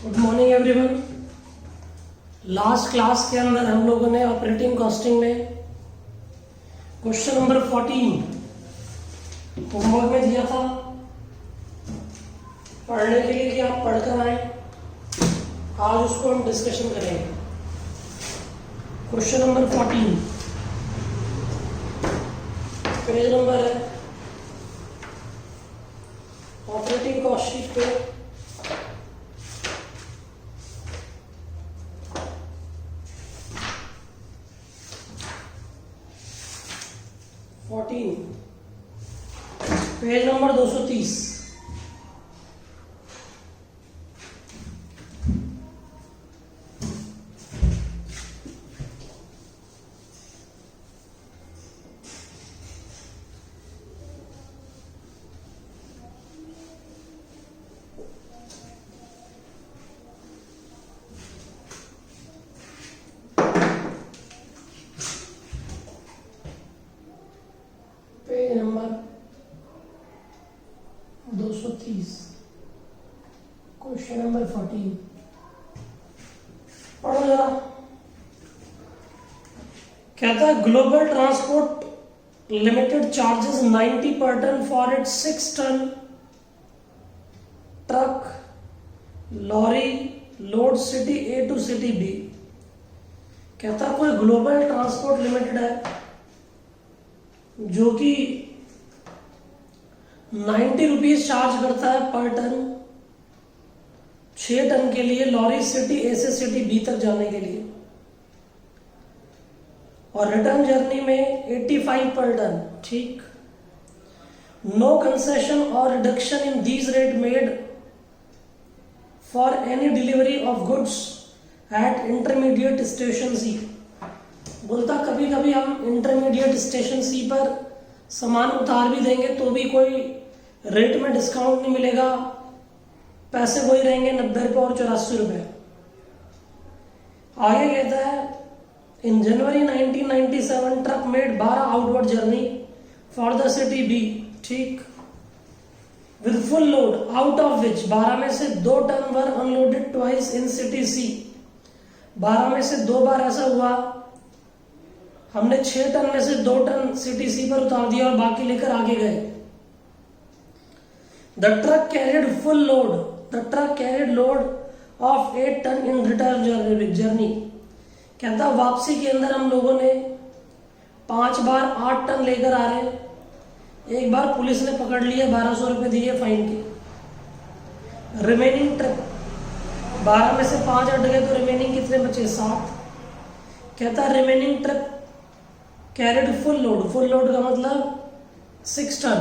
Good morning everyone. Last class के अंदर हम लोगों ने ऑपरेटिंग कॉस्टिंग में क्वेश्चन नंबर 14 होमवर्क में दिया था पढ़ने के लिए कि आप पढ़कर आए। आज उसको हम डिस्कशन करेंगे। क्वेश्चन नंबर 14 पेज नंबर है ऑपरेटिंग कॉस्ट शीट पे 14 page number 230। Page number 230 question number 14 पढ़ो जरा। कहता है global transport limited charges 90 per ton for its 6 ton truck lorry load city A to city B. कहता है कोई ग्लोबल ट्रांसपोर्ट लिमिटेड है जो कि 90 रुपीज चार्ज करता है पर टन 6 टन के लिए लॉरी सिटी ए से सिटी बी तक जाने के लिए, और रिटर्न जर्नी में 85 पर टन। ठीक। नो कंसेशन और reduction in these rate made for any delivery of goods at intermediate station C. बोलता कभी कभी हम इंटरमीडिएट स्टेशन सी पर सामान उतार भी देंगे तो भी कोई रेट में डिस्काउंट नहीं मिलेगा, पैसे वही रहेंगे 90 रुपये और 84 रुपये। आगे कहता है in January 1997 truck made 12 outward journey for the city B. ठीक। With full load out of which 12 में से 2 ton were unloaded twice in city C. 12 में से 2 बार ऐसा हुआ हमने 6 टन में से 2 टन सिटी सी पर उतार दिया और बाकी लेकर आगे गए। The truck carried full load the truck carried load of 8 ton in return journey. कहता वापसी के अंदर हम लोगों ने 5 बार 8 टन लेकर आ रहे हैं। एक बार पुलिस ने पकड़ लिया, 1200 रुपये दिए फाइन के। रिमेनिंग ट्रिप 12 में से 5 हट गए तो रिमेनिंग कितने बचे? 7। कहता है remaining trip carried full load का मतलब 6 टन।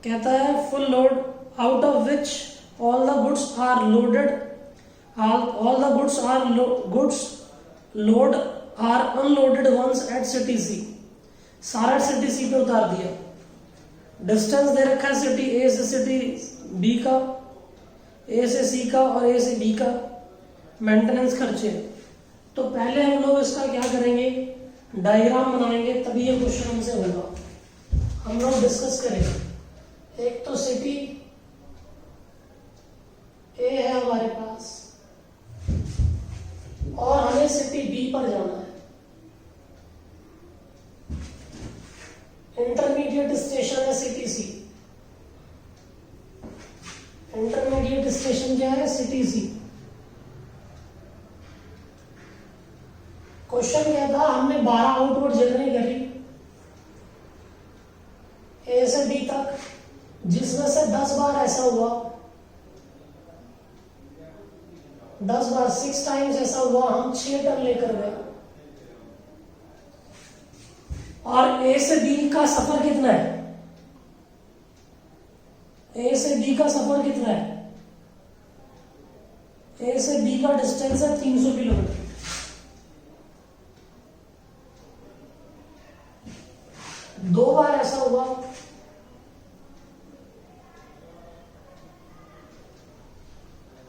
कहता है full load out of which all the goods are loaded all the goods load are unloaded once at city C. सारा सिटी सी पे उतार दिया। डिस्टेंस दे रखा है सिटी ए से सिटी बी का, ए से सी का और ए से बी का। मेंटेनेंस खर्चे। तो पहले हम लोग इसका क्या करेंगे, डायग्राम बनाएंगे, तभी ये क्वेश्चन हमसे होगा। हम लोग डिस्कस करेंगे। एक तो सिटी ए है हमारे पास और हमें सिटी बी पर जाना है। इंटरमीडिएट स्टेशन है सिटी सी। इंटरमीडिएट स्टेशन क्या है? सिटी सी। क्वेश्चन क्या था, हमने 12 आउटवर्ड जर्नी करी ए से बी तक, जिसमें से 10 बार ऐसा हुआ, 10 बार 6 टाइम्स ऐसा हुआ हम 6 टन लेकर गए। और ए से बी का सफर कितना है? ए से बी का सफर कितना है? ए से बी का डिस्टेंस है 300 किलोमीटर। दो बार ऐसा हुआ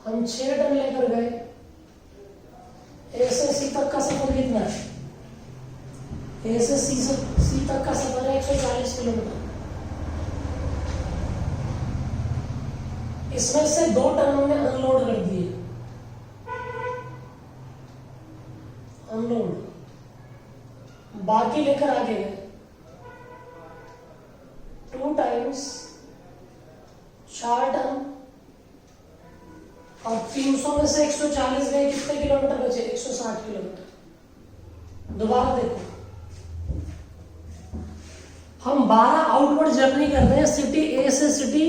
हम 6 टन लेकर गए। ए से सी तक का सफर कितना है? ए से सी तक का सफर है 140 किलोमीटर। इसमें से 2 टन हमने अनलोड कर दिए, अनलोड, बाकी लेकर आगे गए 2 टाइम्स 4 टन, और 300 में से 140 गए, कितने किलोमीटर बचे? 160 किलोमीटर। दोबारा देखो, हम 12 आउटवर्ड जर्नी कर रहे हैं सिटी ए से सिटी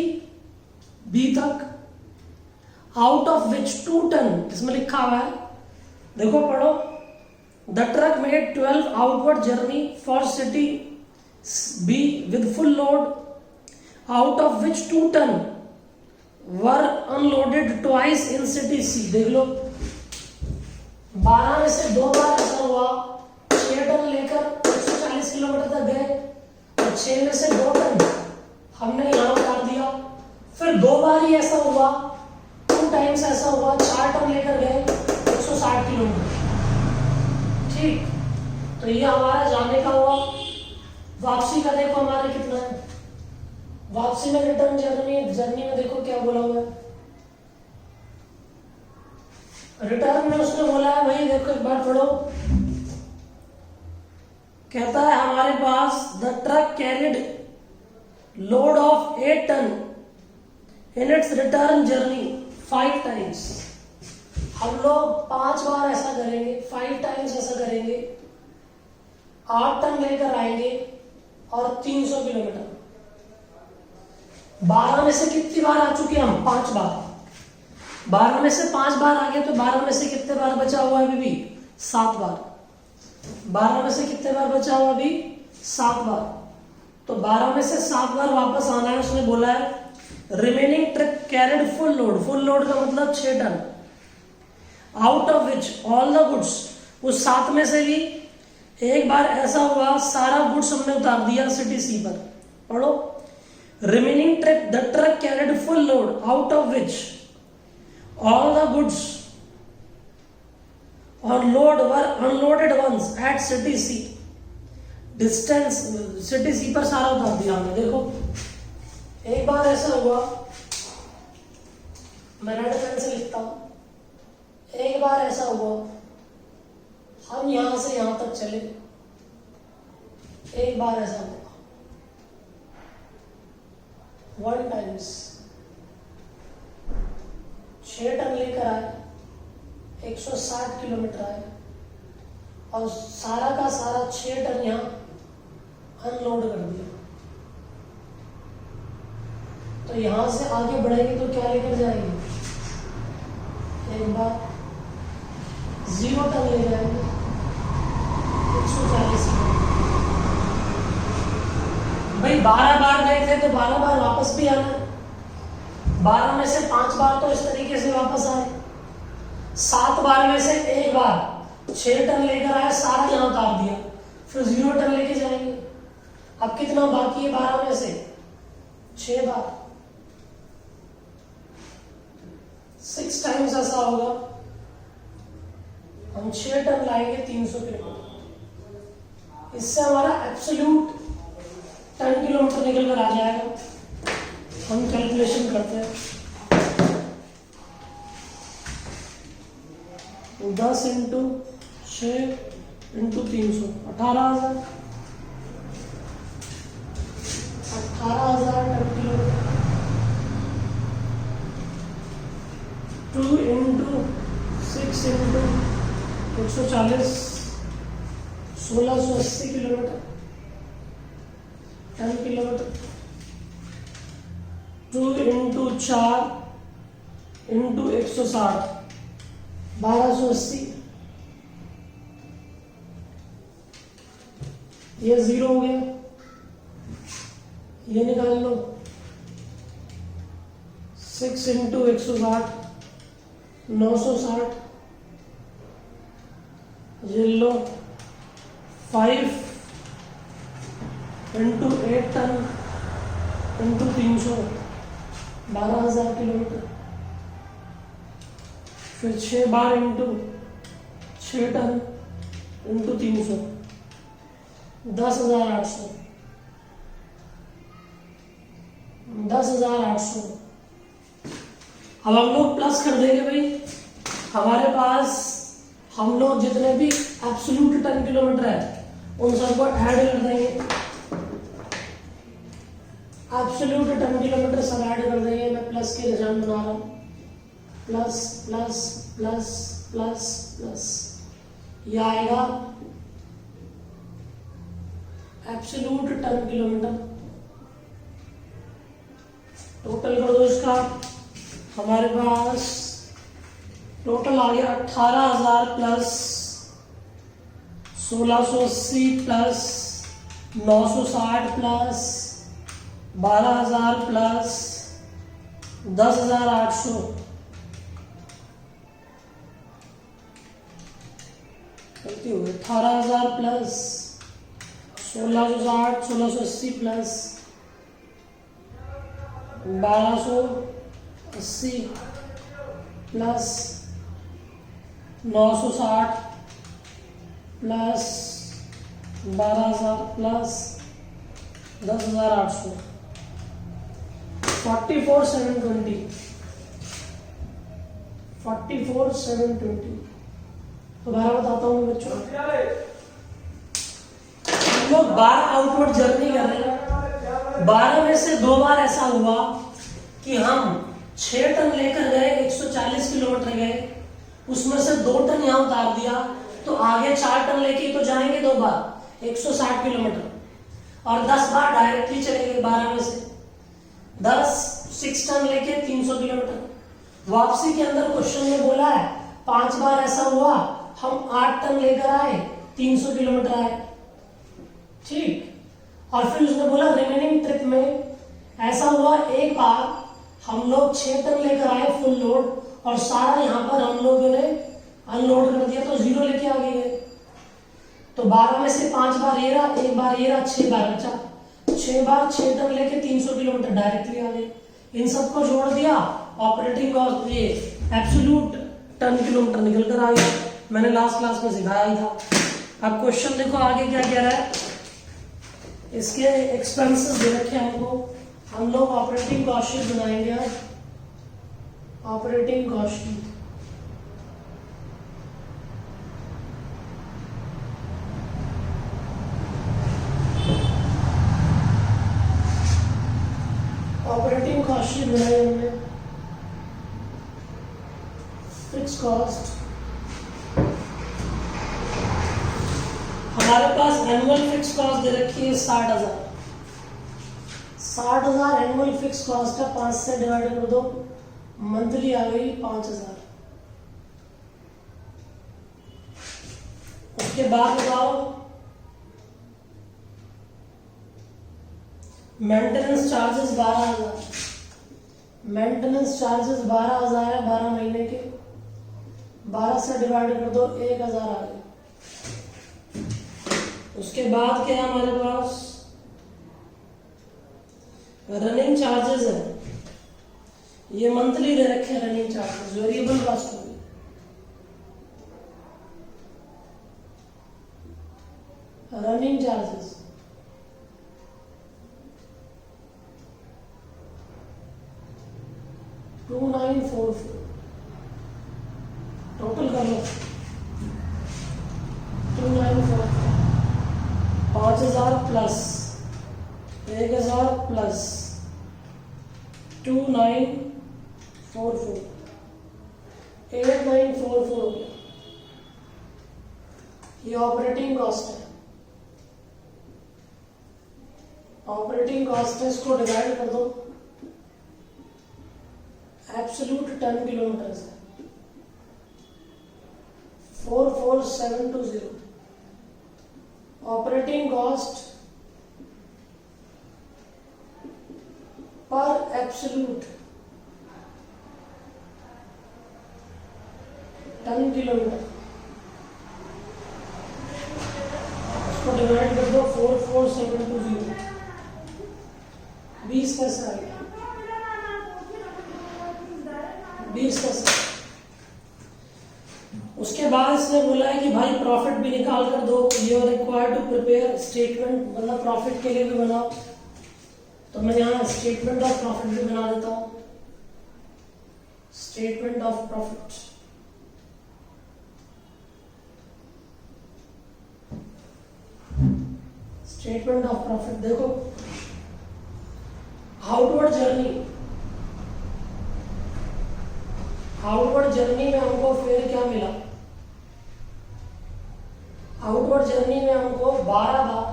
बी तक, आउट ऑफ विच 2 टन, इसमें लिखा हुआ है, देखो पढ़ो, the truck made 12 outward journey for city B with full load, out of which 2 ton were unloaded twice in city C. देख लो, 12 में से 2 बार ऐसा हुआ, 6 टन लेकर 140 किलोमीटर तक गए, और 6 में से 2 टन हमने यहां उतार दिया। फिर 2 बार ही ऐसा हुआ, 2 टाइम्स ऐसा हुआ, 4 टन लेकर गए 160 किलोमीटर। ठीक, तो ये हमारा जाने का हुआ। वापसी का देखो हमारा कितना है, वापसी में रिटर्न जर्नी में देखो क्या बोला हुआ है, रिटर्न में उसने बोला है भाई, देखो एक बार पढ़ो, कहता है हमारे पास the truck carried load of 8 ton in its return journey 5 times. हम लोग 5 बार ऐसा करेंगे, 5 टाइम्स ऐसा करेंगे, 8 टन लेकर आएंगे और 300 किलोमीटर। 12 में से कितनी बार आ चुके हम? 5 बार। 12 में से 5 बार आ गए, तो 12 में से कितने बार बचा हुआ है अभी भी? 7 बार। 12 में से कितने बार बचा हुआ अभी? 7 बार। तो 12 में से 7 बार वापस आना है। उसने बोला है remaining truck carried full load, full load का मतलब 6 ton, out of which all the goods, उस 7 में से भी एक बार ऐसा हुआ सारा गुड्स हमने उतार दिया सिटी सी पर। पढ़ो, remaining truck, the truck carried full load out of which all the goods on load were unloaded once at city C. Distance city C पर सारा उतार दिया हमने। देखो, एक बार ऐसा हुआ, मैं रेड पेन से लिखता हूं, एक बार ऐसा हुआ हम यहां से यहां तक चले, एक बार ऐसा हुआ 1 टाइम्स, 6 टन लेकर आए, 160 किलोमीटर आए, और सारा का सारा 6 टन यहां अनलोड कर दिया। तो यहां से आगे बढ़ेंगे तो क्या लेकर जाएंगे? एक बार 0 टन ले जाएंगे, 140 किलोमीटर। भाई 12 बार गए थे तो 12 बार वापस भी आना है। 12 में से 5 बार तो इस तरीके से वापस आए, 7 बार में से एक बार 6 टन लेकर आए, सारा यहां उतार दिया, फिर 0 टन लेके जाएंगे। अब कितना बाकी है 12 में से? 6 बार, 6 टाइम्स ऐसा होगा, हम 6 टन लाएंगे 300 किलोमीटर। इससे हमारा एब्सोल्यूट टन किलोमीटर निकल कर आ जाएगा। हम कैलकुलेशन करते हैं, 10 into 6 into 300, 18,000 ton kilometre. 2 into 6 into 140, 1680 kilometre, ton kilometre. 2 into 4 into 160, 1280। ये 0 हो गया, ये निकाल लो। 6 इंटू 160, 960। ये लो 5 इंटू 8 टन इंटू 300, 12,000 किलोमीटर। फिर 6 बार इंटू 6 टन इंटू 300, 10,800। 10,800 अब हम लोग प्लस कर देंगे भाई, हमारे पास हम लोग जितने भी एब्सोल्यूट टन किलोमीटर है उन सबको ऐड कर देंगे, एब्सोल्यूट टन किलोमीटर सब ऐड कर देंगे। मैं प्लस के निशान बना रहा हूँ, plus plus plus plus plus, यह आएगा एब्सोल्यूट टन किलोमीटर। टोटल कर दो इसका, हमारे पास टोटल आ गया 18,000 प्लस 1680 प्लस 960 प्लस 12,000 प्लस 10,800, गलती हो गई, 18,000 plus 1660 1680 plus 1280 plus 960 plus 12,000 plus 10,800, 44,720, 44,720। दोबारा बताता हूँ बच्चों, हम लोग 12 आउटवर्ड जर्नी कर रहे हैं, 12 में से 2 बार ऐसा हुआ कि हम 6 टन लेकर गए, 140 किलोमीटर गए, उसमें से 2 टन यहाँ उतार दिया, तो आगे 4 टन लेके तो जाएंगे 2 बार 160 किलोमीटर, और 10 बार डायरेक्टली चले गए 12 में से 6 टन लेके 300 किलोमीटर। वापसी के अंदर क्वेश्चन में बोला है 5 बार ऐसा हुआ हम 8 टन लेकर आए, 300 किलोमीटर आए, ठीक। और फिर उसने बोला रिमेनिंग ट्रिप में ऐसा हुआ एक बार हम लोग 6 टन लेकर आए फुल लोड, और सारा यहाँ पर हम लोगों ने अनलोड कर दिया, तो 0 लेके आ गए। तो 12 में से 5 बार ये रहा, 1 बार ये रहा, 6 बार बचा, 6 बार 6 टन लेके 300 किलोमीटर डायरेक्टली आ गए। इन सबको जोड़ दिया, ऑपरेटिंग कॉस्ट ये एब्सोल्यूट टन किलोमीटर निकल कर आ गया। मैंने लास्ट क्लास में सिखाया ही था। अब क्वेश्चन देखो आगे क्या कह रहा है, इसके एक्सपेंसेस दे रखे हैं हमको, हम लोग ऑपरेटिंग कॉस्ट शीट बनाएंगे आज, operating cost sheet. Operating cost sheet बनाई हमने, फिक्स कॉस्ट, हमारे पास एनुअल फिक्स कॉस्ट दे रखी है 60,000, 60,000 एनुअल फिक्स कॉस्ट है, 5 से डिवाइड कर दो, मंथली आ गई 5,000। उसके बाद बताओ मेंटेनेंस चार्जेस 12,000, मेंटेनेंस चार्जेस 12,000 है 12 महीने के, 12 से डिवाइड कर दो, 1,000 आ गए। उसके बाद क्या है हमारे पास, रनिंग चार्जेस है, ये मंथली दे रखे हैं रनिंग चार्जेस, वेरिएबल कॉस्ट होगी, रनिंग चार्जेस 2944, टोटल कर लो 2944, 5,000 प्लस 1,000 प्लस 2944, 8944 हो गया। ये ऑपरेटिंग कॉस्ट है, ऑपरेटिंग कॉस्ट है, इसको डिवाइड कर दो एब्सोल्यूट टन किलोमीटर से, 44720। ऑपरेटिंग कॉस्ट पर एब्सोल्यूट टन किलोमीटर, इसको डिवाइड कर दो 44720, 20 पैसा आएगा, 20 पैसा। उसके बाद इसने बोला है कि भाई प्रॉफिट भी निकाल कर दो, you are required to prepare statement, मतलब प्रॉफिट के लिए भी बनाओ, तो मैं यहाँ स्टेटमेंट ऑफ प्रॉफिट भी बना देता हूँ। Statement of profit. Statement of profit देखो, आउटवर्ड जर्नी में हमको फिर क्या मिला? आउटवर्ड जर्नी में हमको 12 बार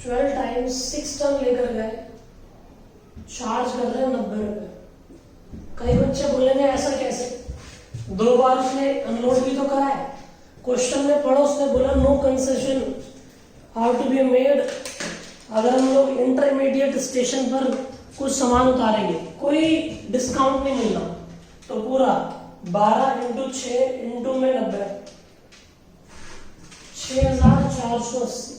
12 टाइम्स 6 टन लेकर गए, चार्ज कर रहे हैं 90 रुपए। कई बच्चे बोलेंगे ऐसा कैसे, 2 बार उसने अनलोड भी तो करा है। क्वेश्चन में पढ़ो, उसने बोला no concession how to be made. अगर हम लोग इंटरमीडिएट स्टेशन पर कुछ सामान उतारेंगे, कोई डिस्काउंट नहीं मिलना, तो पूरा 12 इंटू 6 इंटू में 90, 6480।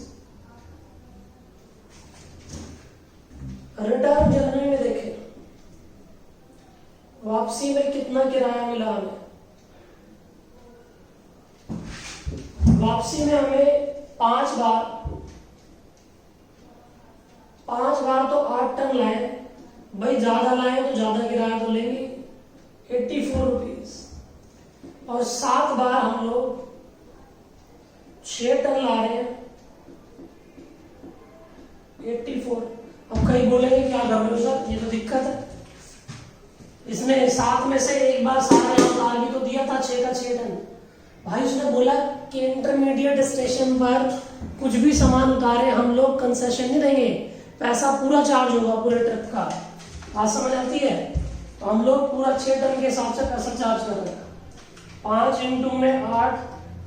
रिटर्न जर्नी में देखें, वापसी में कितना किराया मिला हमें? वापसी में हमें 5 बार तो 8 टन लाए भाई, ज्यादा लाए तो ज्यादा किराया तो लेंगे, 84 रुपीज। और 7 बार हम लोग 6 टन ला रहे हैं, 84। अब कहीं बोलेंगे क्या कर रहे हो सर, ये तो दिक्कत है, इसने 7 में से एक बार सारा उतार भी तो दिया था 6 का 6 टन। भाई उसने बोला कि इंटरमीडिएट स्टेशन पर कुछ भी सामान उतारे हम लोग कंसेशन नहीं देंगे, पैसा पूरा चार्ज होगा पूरे ट्रिप का। बात समझ आती है? तो हम लोग पूरा 6 टन के हिसाब से पैसा चार्ज कर रहे हैं। 5 इंटू में 8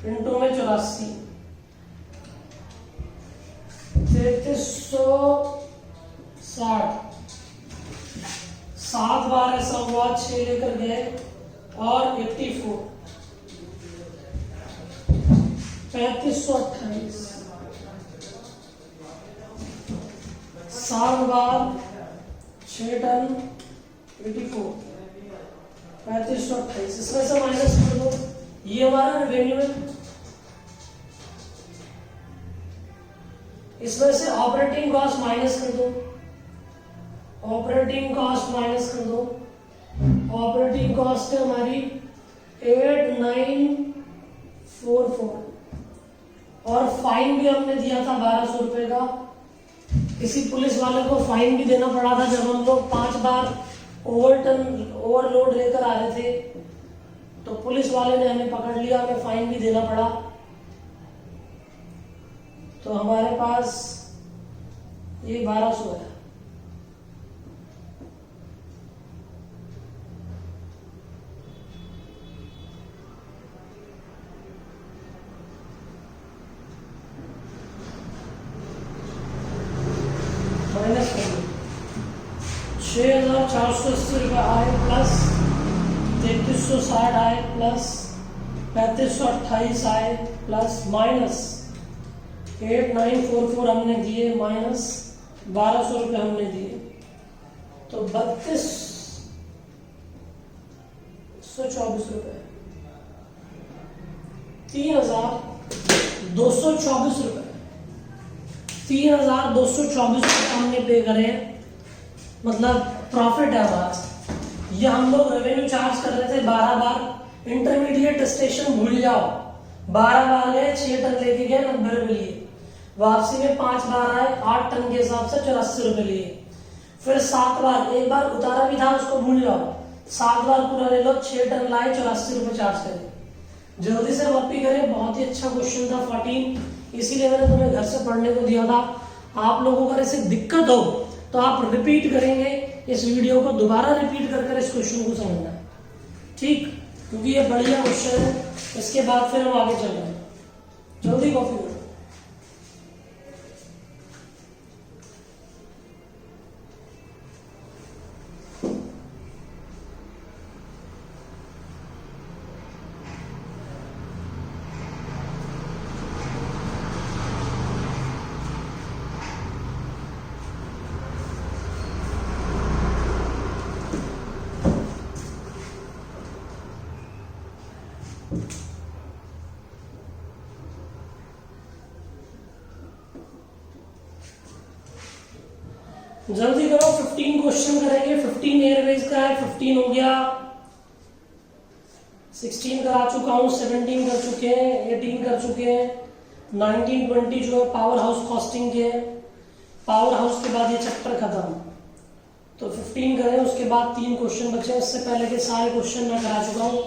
इंटू में 84, 3360। 7 बार ऐसा हुआ, 6 लेकर गए और 84, 3528। 7 बार 6 टन 84, 3528। इसमें से माइनस कर दो, ये हमारा रेवेन्यू है। इसमें से ऑपरेटिंग कॉस्ट माइनस कर दो, ऑपरेटिंग कॉस्ट माइनस कर दो। ऑपरेटिंग कॉस्ट है हमारी 8944, और फाइन भी हमने दिया था 1200 रुपए का। किसी पुलिस वाले को फाइन भी देना पड़ा था जब हम लोग 5 बार ओवरलोड लेकर आ रहे थे, तो पुलिस वाले ने हमें पकड़ लिया, हमें फाइन भी देना पड़ा। तो हमारे पास ये 1200 है। माइनस कर दो, 6480 रुपये आए प्लस 3360 आए प्लस 3528 आए प्लस माइनस 8944 हमने दिए माइनस 1200 रुपये हमने दिए, तो 3224 रुपये, 3224 रुपये, 3224 रुपये हमने पे करे हैं, मतलब प्रॉफिट है हमारा। ये हम लोग रेवेन्यू चार्ज कर रहे थे 12 बार। इंटरमीडिएट स्टेशन भूल जाओ, 12 बार गए, 6 टन लेके गए, 90 रुपए लिए। वापसी में 5 बार आए, 8 टन के हिसाब से 84 रुपए लिए। फिर 7 बार, एक बार उतारा भी था उसको भूल जाओ, 7 बार पूरा ले लो, 6 टन लाए, 84 रुपए चार्ज करे। जल्दी से कॉपी करें, बहुत ही अच्छा क्वेश्चन था 14, इसीलिए मैंने तुम्हें घर से पढ़ने को दिया था। आप लोगों को अगर ऐसे दिक्कत हो तो आप रिपीट करेंगे इस वीडियो को, दोबारा रिपीट कर इस क्वेश्चन को समझना है, ठीक? क्योंकि ये बढ़िया क्वेश्चन है। इसके बाद फिर हम आगे चल रहे हैं, जल्दी कॉपी करो। जल्दी करो, 15 क्वेश्चन करेंगे। 15 एयरवेज का है, 15 हो गया, 16 करा चुका हूँ, 17 कर चुके हैं, 18 कर चुके हैं, 19 20 जो है पावर हाउस कॉस्टिंग के हैं। पावर हाउस के बाद ये चैप्टर खत्म, तो 15 करें, उसके बाद 3 क्वेश्चन बचे। इससे पहले के सारे क्वेश्चन मैं करा चुका हूँ,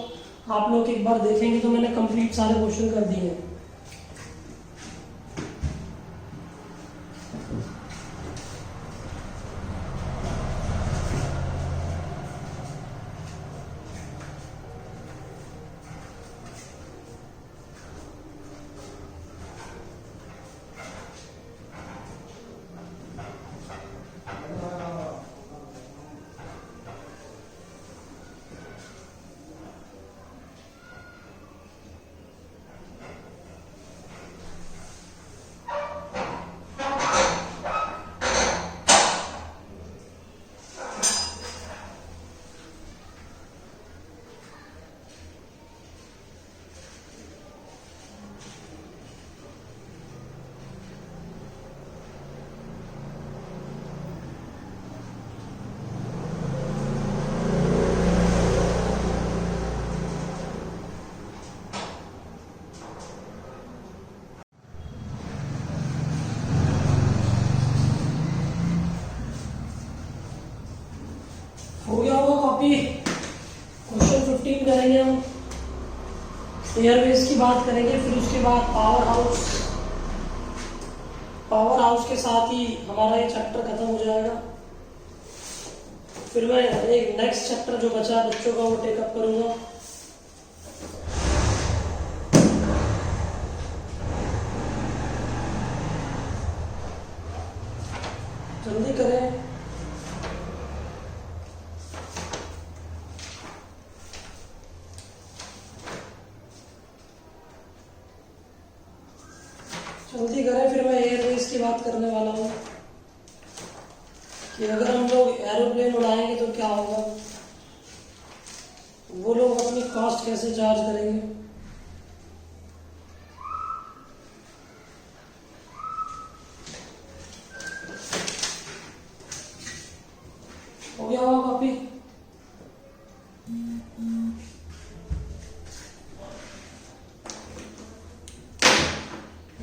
आप लोग एक बार देखेंगे तो मैंने कंप्लीट सारे क्वेश्चन कर दिए हैं। हो गया होगा कॉपी। क्वेश्चन 15 करेंगे हम, एयरवेज की बात करेंगे, फिर उसके बाद पावर हाउस। पावर हाउस के साथ ही हमारा ये चैप्टर खत्म हो जाएगा। फिर मैं एक नेक्स्ट चैप्टर जो बचा है बच्चों का वो टेकअप करूंगा। जल्दी करें। जल्दी करें, फिर मैं एयरवेज की बात करने वाला हूँ कि अगर हम लोग एरोप्लेन उड़ाएंगे तो क्या होगा, वो लोग अपनी कॉस्ट कैसे चार्ज करेंगे। हो गया होगा कॉपी।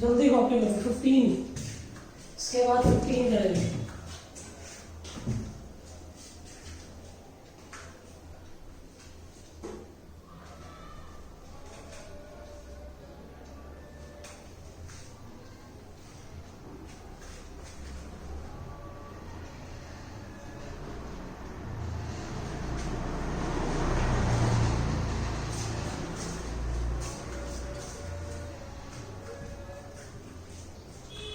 जल्दी कॉपी करो। 15, इसके बाद 15 करेंगे।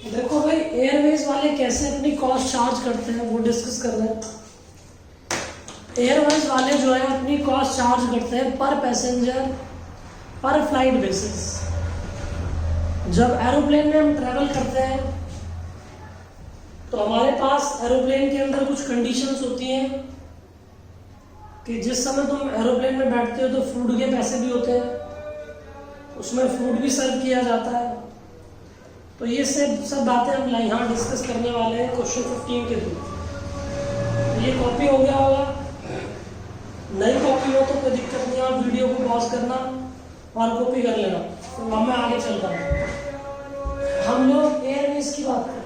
देखो भाई, एयरवेज वाले कैसे अपनी कॉस्ट चार्ज करते हैं वो डिस्कस कर रहे हैं। एयरवेज वाले जो है अपनी कॉस्ट चार्ज करते हैं पर पैसेंजर, पर फ्लाइट बेसिस। जब एरोप्लेन में हम ट्रैवल करते हैं तो हमारे पास एरोप्लेन के अंदर कुछ कंडीशंस होती हैं कि जिस समय तुम एरोप्लेन में बैठते हो तो फूड के पैसे भी होते हैं, उसमें फूड भी सर्व किया जाता है। तो ये सब बातें हम यहाँ डिस्कस करने वाले हैं क्वेश्चन 15 के थ्रू। ये कॉपी हो गया होगा, नई कॉपी हो तो कोई दिक्कत नहीं, आप वीडियो को पॉज करना और कॉपी कर लेना। तो अब मैं आगे चलता हूँ। हम लोग एयरवेज की बात करें।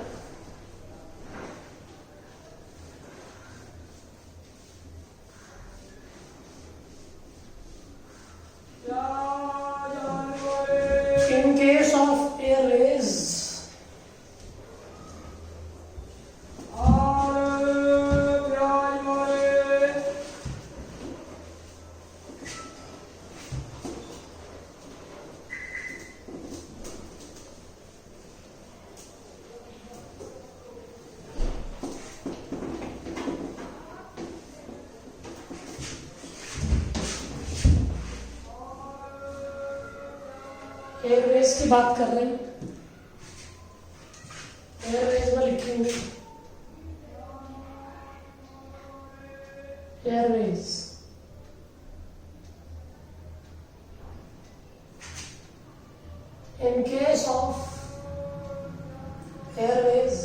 In case of airways, Airways की बात कर रहे हैं। एयरवेज में लिखेंगे Airways. In case of airways,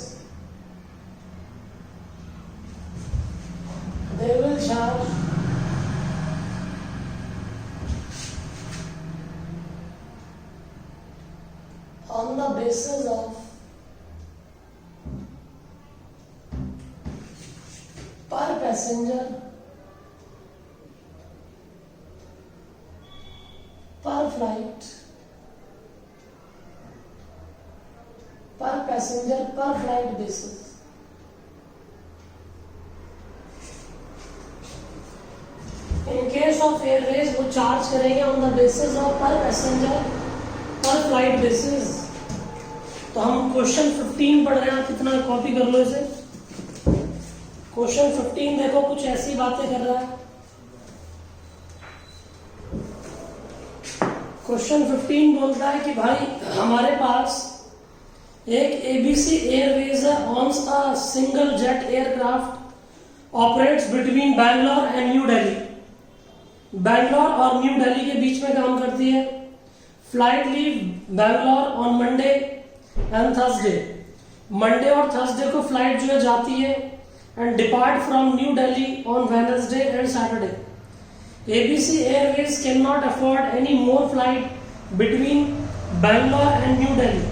passenger पर फ्लाइट, पर पैसेंजर पर flight basis. In case of Airways वो चार्ज करेंगे ऑन द बेसिस ऑफ पर पैसेंजर पर फ्लाइट बेसिस। तो हम क्वेश्चन 15 पढ़ रहे हैं, कितना कॉपी कर लो इसे। क्वेश्चन 15 देखो, कुछ ऐसी बातें कर रहा है। क्वेश्चन 15 बोलता है कि भाई हमारे पास एक एबीसी एयरवेज है, once a single jet aircraft operates between Bangalore and New Delhi. Bangalore और न्यू दिल्ली के बीच में काम करती है। Flight leave Bangalore on Monday and Thursday. Monday और थर्सडे को फ्लाइट जो है जाती है and depart from New Delhi on Wednesday and Saturday. ABC Airways cannot afford any more flight between Bangalore and New Delhi.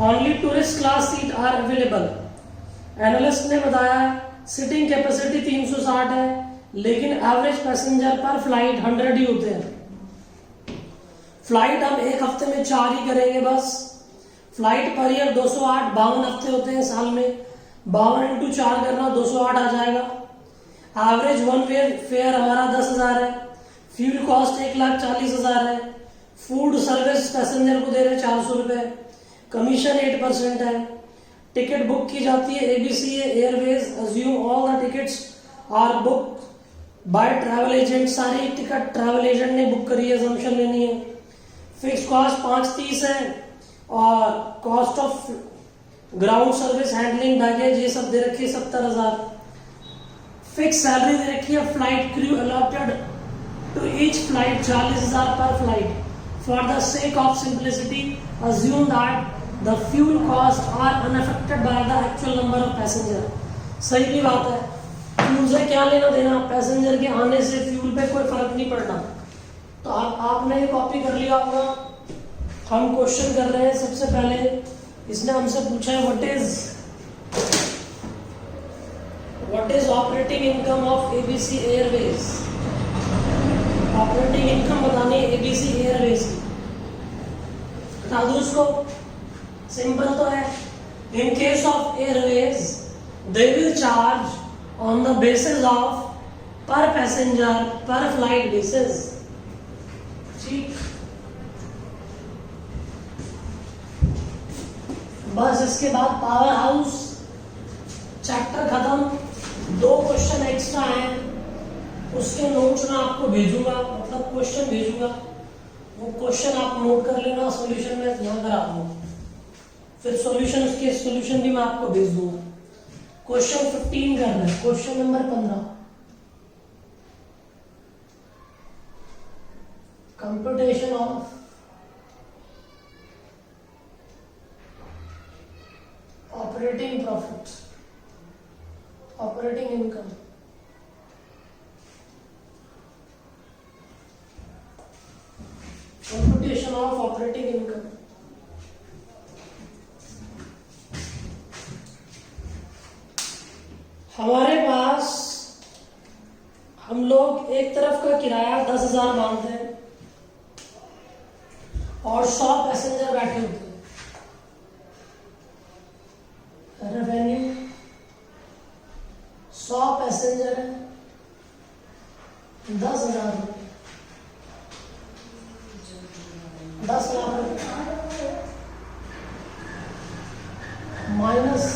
Only tourist class seat are available. Analyst ने बताया sitting capacity 360 है, लेकिन एवरेज पैसेंजर पर flight 100 ही होते हैं। Flight हम एक हफ्ते में 4 ही करेंगे बस। फ्लाइट पर ईयर 208, 52 हफ्ते होते हैं साल में। 52 इंटू 4 करना 208 आ जाएगा। एवरेज वन वे फेयर हमारा 10,000 है। फ्यूल कॉस्ट 1,40,000 है। फूड सर्विस पैसेंजर को दे रहे हैं 400 रुपए। कमीशन 8% है। टिकट बुक की जाती है ABC airways assume all the tickets are book by travel agent. सारी टिकट ट्रैवल एजेंट ने बुक करी है, असम्पशन लेनी है। फिक्स कॉस्ट 530 है और cost of ground service handling baggage ये सब दे रखी है 70,000। फिक्स सैलरी दे रखी है। Flight crew allotted to each flight 40,000 per flight. For the sake of simplicity assume that the fuel cost are unaffected by the actual number of passenger. सही भी बात है, फ्यूल से क्या लेना देना, पैसेंजर के आने से फ्यूल पे कोई फर्क नहीं पड़ना। तो आपने ये कॉपी कर लिया होगा। हम क्वेश्चन कर रहे हैं। सबसे पहले इसने हमसे पूछा है what is operating income of ABC Airways. Operating income बतानी है एबीसी एयरवेज की। बता दूं इसको, सिंपल तो है। In case of Airways they will charge on the basis of पर पैसेंजर पर फ्लाइट बेसिस। ठीक, बस इसके बाद पावर हाउस चैप्टर खत्म। 2 क्वेश्चन एक्स्ट्रा हैं, उसके नोट्स मैं आपको भेजूंगा, मतलब क्वेश्चन भेजूंगा। वो क्वेश्चन आप नोट कर लेना, सॉल्यूशन में यहाँ करा दूंगा। फिर सॉल्यूशन, उसके सॉल्यूशन भी मैं आपको भेज दूंगा। क्वेश्चन 15 करना है। Question number 15, computation of operating profit, operating income. Computation of operating income. हमारे पास हम लोग एक तरफ का किराया 10,000 मांगते हैं और 100 पैसेंजर बैठे होते हैं। रेवेन्यू 100 पैसेंजर है, 10,000 रुपये, 10 लाख रुपये माइनस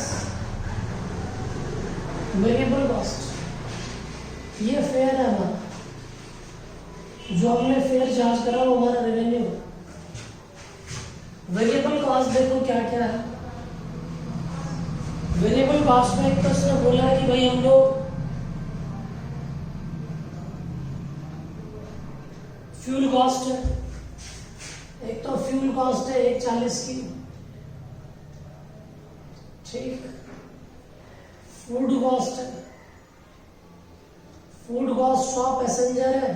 वेरिएबल कॉस्ट। ये फेयर है हमारा, जो हमने फेयर चार्ज करा वो हमारा रेवेन्यू है। वेरिएबल कॉस्ट देखो क्या क्या है। वेरिएबल कॉस्ट में एक तो उसने बोला है कि भाई हम लोग फ्यूल कॉस्ट है, एक तो फ्यूल कॉस्ट है 140 की। ठीक, फूड कॉस्ट है, फूड कॉस्ट 100 पैसेंजर है,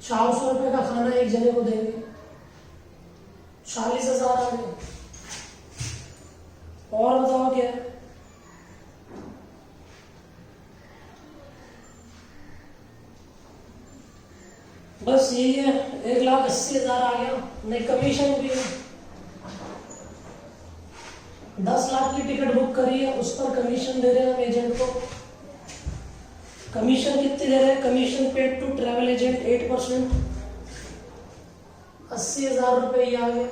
400 रुपए का खाना एक जने को देंगे, 40,000 आ गए। और बताओ क्या है। बस यही है, 1,80,000 आ गया। नहीं कमीशन भी है, 10 लाख की टिकट बुक करी है, उस पर कमीशन दे रहे हैं हम एजेंट को। कमीशन कितनी दे रहे हैं? Commission paid to travel agent 8%, 80,000 रुपये ही आ गया।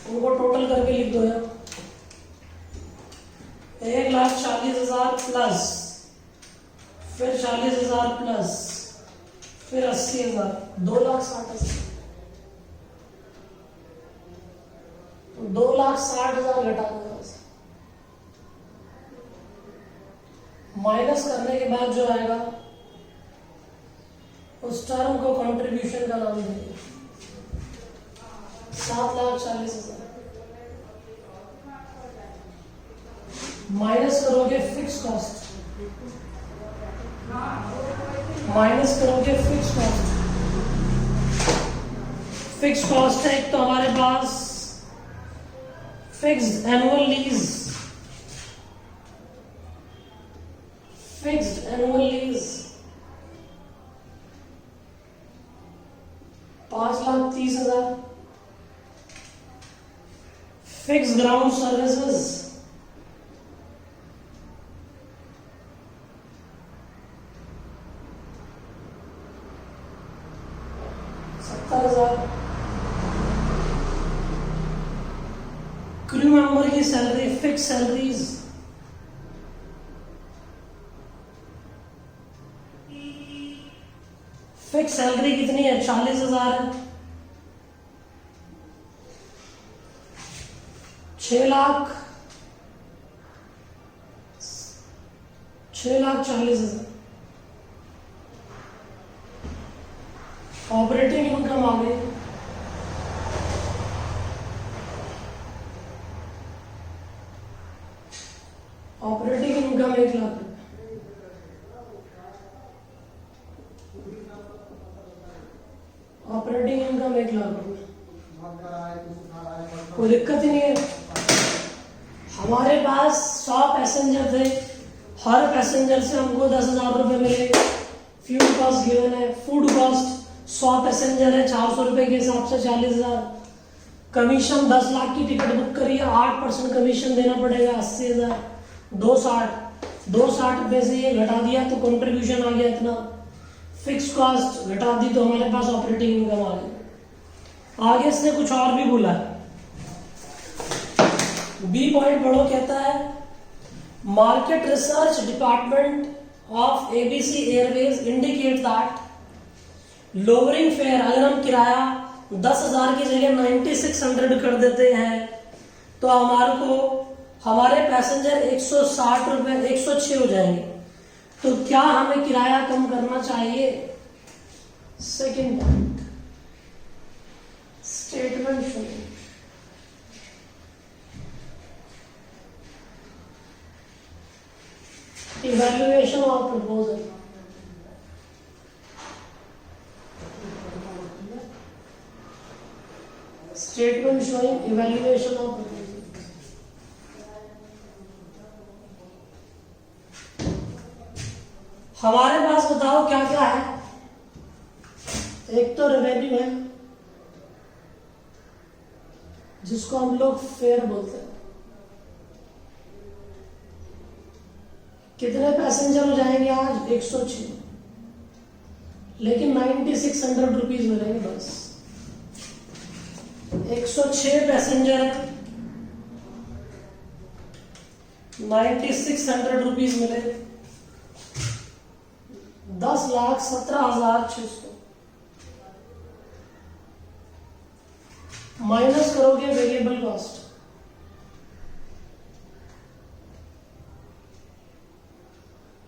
उनको टोटल करके लिख दो यार, 1,40,000 प्लस, फिर 40,000 प्लस, फिर 80,000, 2,60,000। 2,60,000 घटा दो, माइनस करने के बाद जो आएगा उस टर्म को कंट्रीब्यूशन का नाम देंगे। 7,40,000 माइनस करोगे फिक्स कॉस्ट, माइनस करोगे फिक्स कॉस्ट। फिक्स कॉस्ट है एक तो हमारे पास fixed annual lease, fixed annual lease 5,30,000, fixed ground services 70,000, crew member की salary, fix salaries fix salary कितनी है? 40,000 है। 6,40,000 ऑपरेटिंग इनकम आ गई, ऑपरेटिंग इनकम 1,00,000, ऑपरेटिंग इनकम 1,00,000 रुपये। कोई दिक्कत ही नहीं है। हमारे पास 100 पैसेंजर थे, हर पैसेंजर से हमको 10,000 रुपये मिले। फ्यूल कॉस्ट गिवन है, फूड कॉस्ट 100 पैसेंजर है 400 रुपये के हिसाब से 40,000। कमीशन 10 लाख की टिकट बुक करी है, 8% कमीशन देना पड़ेगा, 80,000। 260 में से ये घटा दिया तो कंट्रीब्यूशन आ गया इतना। फिक्स कॉस्ट घटा दी तो हमारे पास ऑपरेटिंग इनकम आ गई। आगे इसने कुछ और भी बोला है, बी पॉइंट पढ़ो, कहता है market research department of ABC Airways indicate that lowering fair, अगर हम किराया 10,000 की जगह 9,600 कर देते हैं तो हमारे पैसेंजर 160 रुपए 106 हो जाएंगे। तो क्या हमें किराया कम करना चाहिए? सेकंड पॉइंट, स्टेटमेंट सुनिए। Evaluation of proposal, statement showing evaluation of proposal. हमारे पास बताओ क्या क्या है? एक तो रेवेन्यू है जिसको हम लोग फेयर बोलते हैं। कितने पैसेंजर हो जाएंगे आज? 106, लेकिन 9,600 रुपीज मिलेंगे बस। 106 पैसेंजर, 9,600 रुपीज मिले, 10,17,600 माइनस करोगे वेरिएबल कॉस्ट।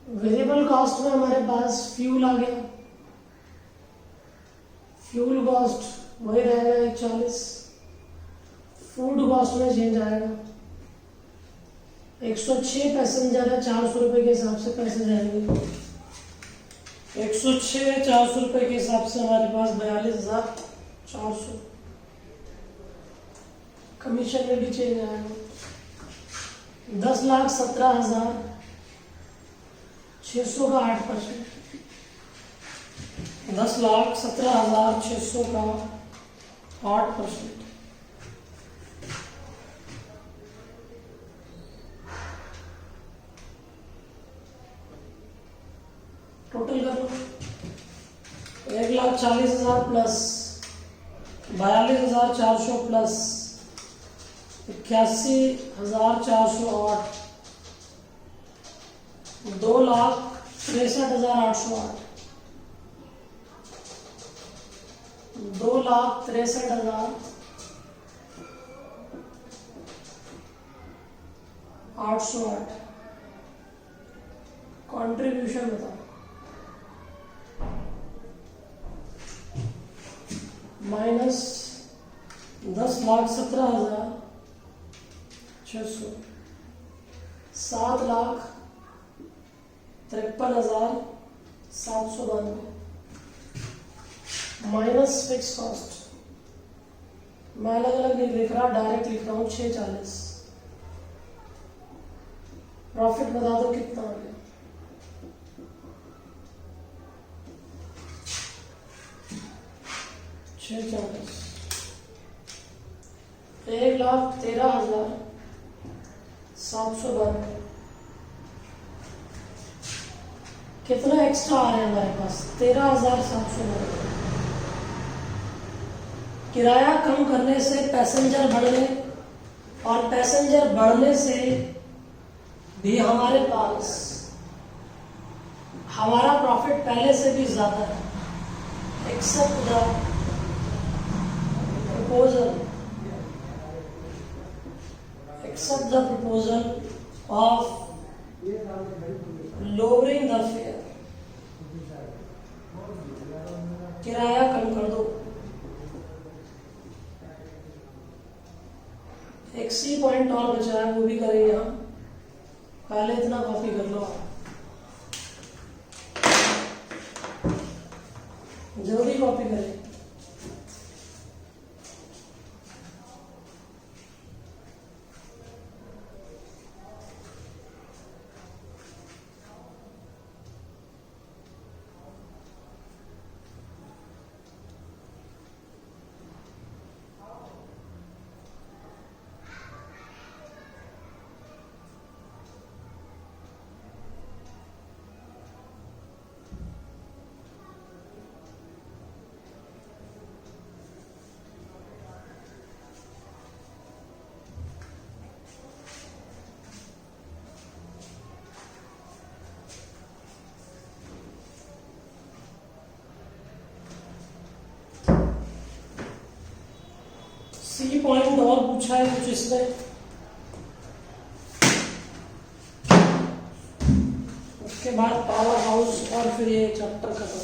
वेरिएबल कॉस्ट में हमारे पास फ्यूल आ गया, फ्यूल कॉस्ट वही रहेगा 140। फूड कॉस्ट में चेंज आएगा, 106 पैसेंजर है, 400 रुपए के हिसाब से पैसे जाएंगे। 106 400 रुपए के हिसाब से हमारे पास 42,400। कमीशन में भी चेंज आएगा, 10,17,600 का 8%, 10,17,600 का 8%। टोटल करो 1,40,000 प्लस 42,400 प्लस 81,408 2,63,808 2,63,808 कंट्रीब्यूशन बताओ। Minus 10,17,600 7,53,792 minus fix cost. मैं अलग अलग नहीं लिख रहा, डायरेक्ट लिख रहा हूं 640। प्रॉफिट बता दो कितना आ गया। 640 1,13,792 कितना एक्स्ट्रा आ रहा है हमारे पास 13,792। किराया कम करने से पैसेंजर बढ़ने और पैसेंजर बढ़ने से भी हमारे पास हमारा प्रॉफिट पहले से भी ज्यादा है। Accept the proposal of lowering the fare। किराया कम कर दो। एक सी पॉइंट और बचा है, वो भी करेंगे हम। पहले इतना कॉपी कर लो, जल्दी कॉपी करें। सी पॉइंट और पूछा है कुछ इसमें। उसके बाद पावर हाउस और फिर ये चैप्टर खत्म।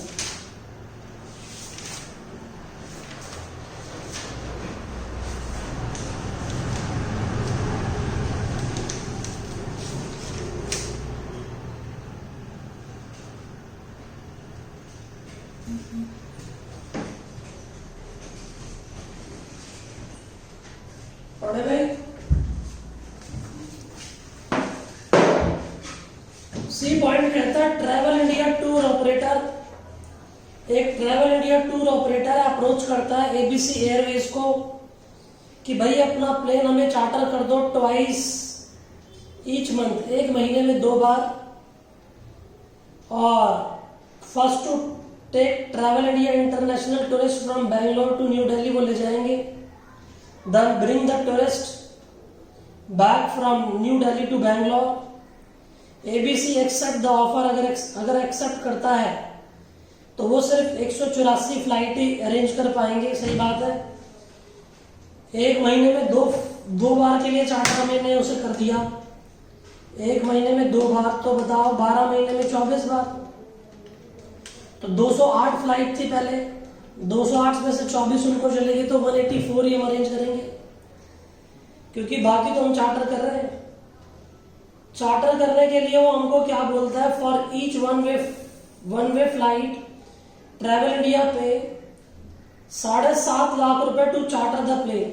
पढ़े भाई। सी पॉइंट कहता है ट्रैवल इंडिया टूर ऑपरेटर, एक travel India tour operator approach करता है एबीसी एयरवेज को कि भाई अपना प्लेन हमें चार्टर कर दो ट्वाइस ईच मंथ, एक महीने में 2 बार। और first to take travel India international tourist from Bangalore to new Delhi वो ले जाएंगे। Then bring the tourist back from New Delhi to Bangalore। ABC accept the offer। अगर एक्सेप्ट करता है तो वो सिर्फ 184 फ्लाइट ही अरेंज कर पाएंगे। सही बात है। एक महीने में दो बार के लिए चार्टर मैंने उसे कर दिया। एक महीने में 2 बार तो बताओ 12 महीने में 24 बार। तो 208 फ्लाइट थी पहले, 208 में से 24 उनको चलेगी तो 184 ही हम अरेंज करेंगे, क्योंकि बाकी तो हम चार्टर कर रहे हैं। चार्टर करने के लिए वो हमको क्या बोलता है, for each one way flight travel India pay 7.5 lakh रुपए to charter the plane.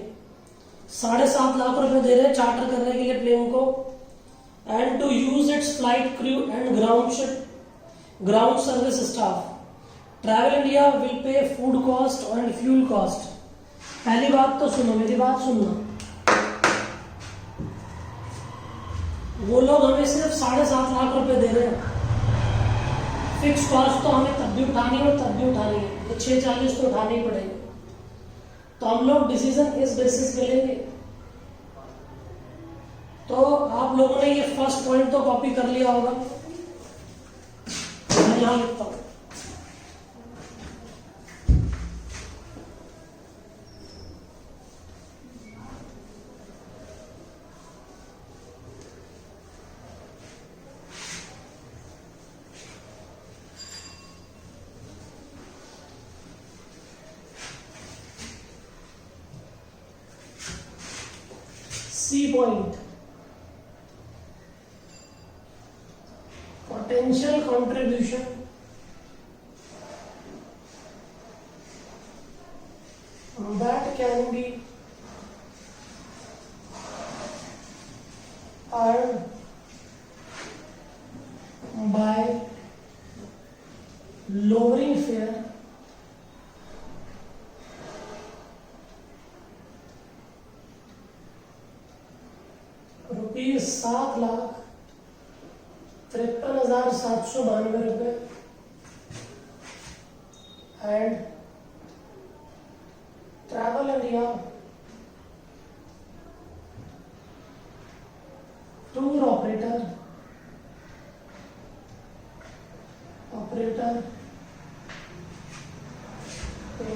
7.5 lakh रुपए दे रहे हैं चार्टर करने के लिए प्लेन को। And to use its flight crew and ground service staff. Travel India will pay food cost and fuel cost. पहली बात तो सुनो, मेरी बात सुनना, वो लोग हमें सिर्फ 7.5 लाख रुपए दे रहे हैं। फिक्स कॉस्ट तो हमें तब भी उठानी है और तब भी उठानी है, तो 640 तो उठाने ही पड़ेंगे। तो हम लोग डिसीजन इस बेसिस पे लेंगे। तो आप लोगों ने ये फर्स्ट पॉइंट तो कॉपी कर लिया होगा, मैं यहां लिखता हूं। C point, potential contribution that can be earned by lowering fare ₹7,53,792 and Travel India tour operator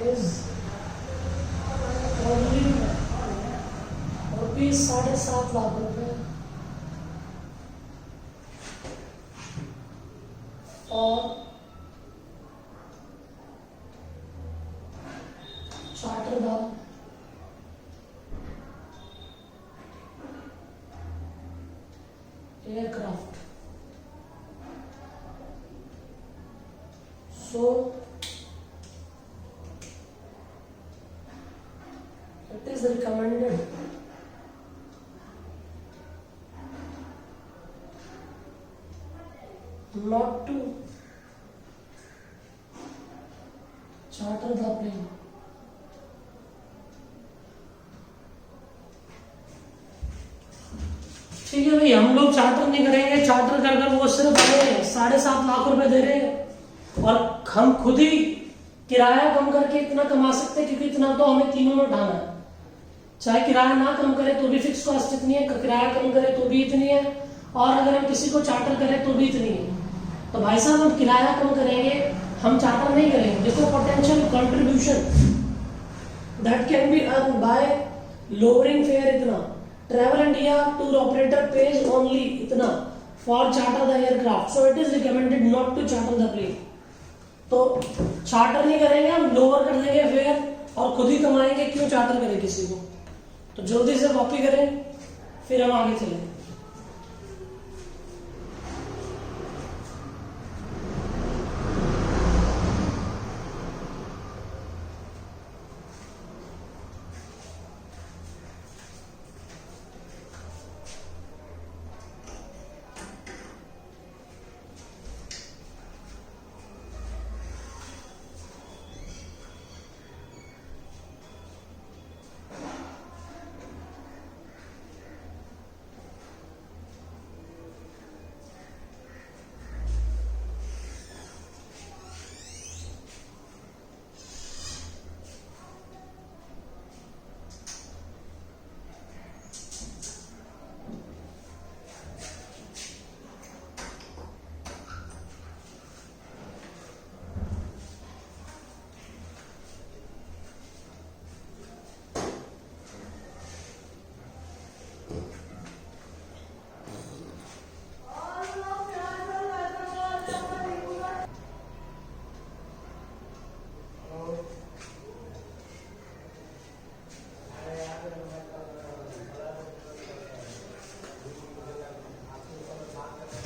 is only ₹7.5 lakh और charter the aircraft. So it is recommended not to charter the plane ठीक है भाई, हम लोग चार्टर नहीं करेंगे। Charter कर कर वो सिर्फ हमें 7.5 लाख रुपए दे रहे हैं और हम खुद ही किराया कम करके इतना कमा सकते हैं, क्योंकि इतना तो हमें तीनों में उठाना है। चाहे किराया ना कम करे तो भी फिक्स कॉस्ट इतनी है, किराया कम करे तो भी इतनी है, और अगर हम किसी को चार्टर करें तो भी इतनी है। तो भाई साहब हम किराया कम करेंगे, हम चार्टर नहीं करेंगे। देखो, potential contribution that can be earn by lowering fare इतना, travel India tour operator pays only इतना for charter the aircraft, so it is recommended not to charter the plane. तो चार्टर नहीं करेंगे, हम लोअर कर देंगे फेयर और खुद ही कमाएंगे, क्यों चार्टर करें किसी को। तो जल्दी से कॉपी करें, फिर हम आगे चलें।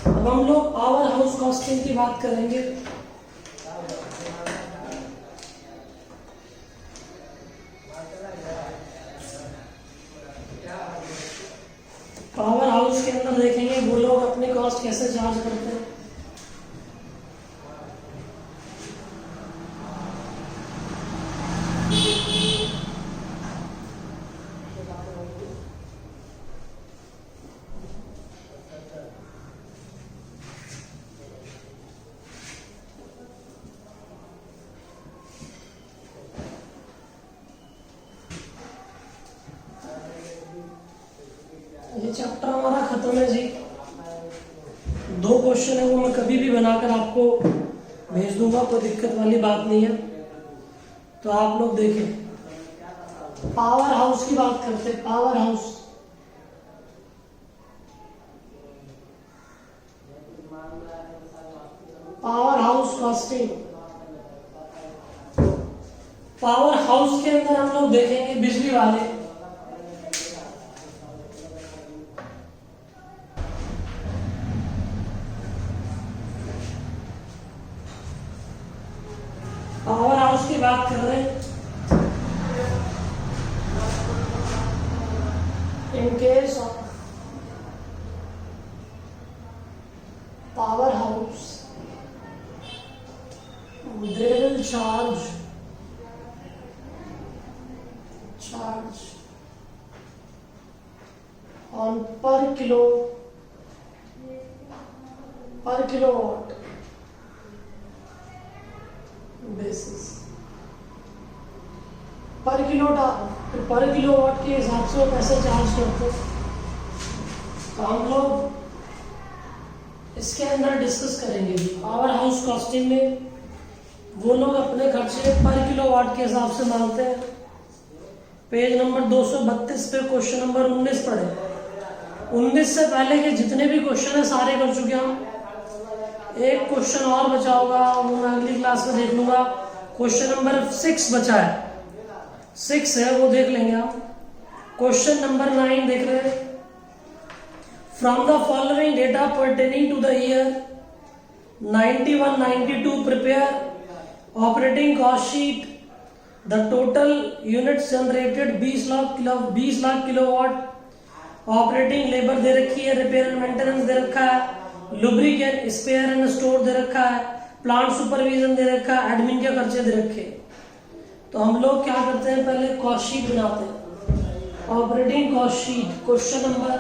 अब हम लोग पावर हाउस कॉस्टिंग की बात करेंगे। पावर हाउस के अंदर देखेंगे वो लोग अपनी कॉस्ट कैसे चार्ज करते हैं। ये चैप्टर हमारा खत्म है जी। 2 क्वेश्चन है वो मैं कभी भी बनाकर आपको भेज दूंगा, कोई दिक्कत वाली बात नहीं है। तो आप लोग देखें। पावर हाउस की बात करते हैं। Power house, power house costing. Power house के अंदर हम लोग देखेंगे बिजली वाले, पावर हाउस की बात कर रहे हैं। In case of power house they will charge on per kilowatt basis, पर किलोवाट के हिसाब से वो पैसे चार्ज करते हैं। तो हम लोग इसके अंदर डिस्कस करेंगे जी। पावर हाउस कॉस्टिंग में वो लोग अपने खर्चे पर किलोवाट के हिसाब से मांगते हैं। पेज नंबर 232 पे क्वेश्चन नंबर 19 पढ़े। 19 से पहले के जितने भी क्वेश्चन है सारे कर चुके हम। एक क्वेश्चन और बचा होगा, वो मैं अगली क्लास में देख लूंगा। क्वेश्चन नंबर 6 बचा है, 6 है वो देख लेंगे हम। क्वेश्चन नंबर 9 देख रहे हैं। From the following data pertaining to the year 91-92 prepare operating cost sheet. The total units generated 20 lakh kilowatt. Operating labour दे रखी है, रिपेयर एंड मेंटेनेंस दे रखा है, लुब्रिकेंट स्पेयर एंड स्टोर दे रखा है, प्लांट सुपरविजन दे रखा है, एडमिन के खर्चे दे रखे। तो हम लोग क्या करते हैं, पहले कॉस्ट शीट बनाते हैं। Operating cost sheet question number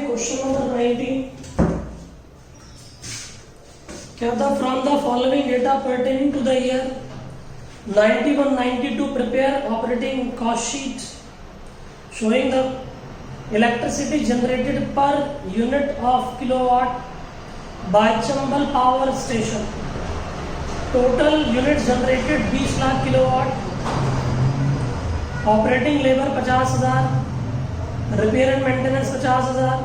question number 19 क्या था। From the following data pertaining to the year 91-92 prepare operating cost sheet showing the electricity generated per unit of kilowatt by Chambal power station. Total units generated 20 lakh kilowatt. Operating labour 50,000, repair and maintenance 50,000,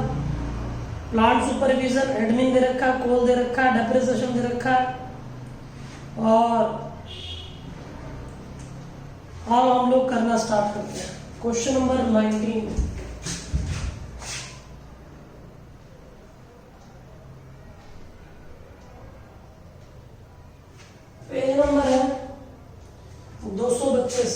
plant supervision admin दे रखा है, कोल दे रखा है, depreciation दे रखा है। और अब हम लोग करना स्टार्ट करते हैं। क्वेश्चन नंबर 19 पेज नंबर है 232।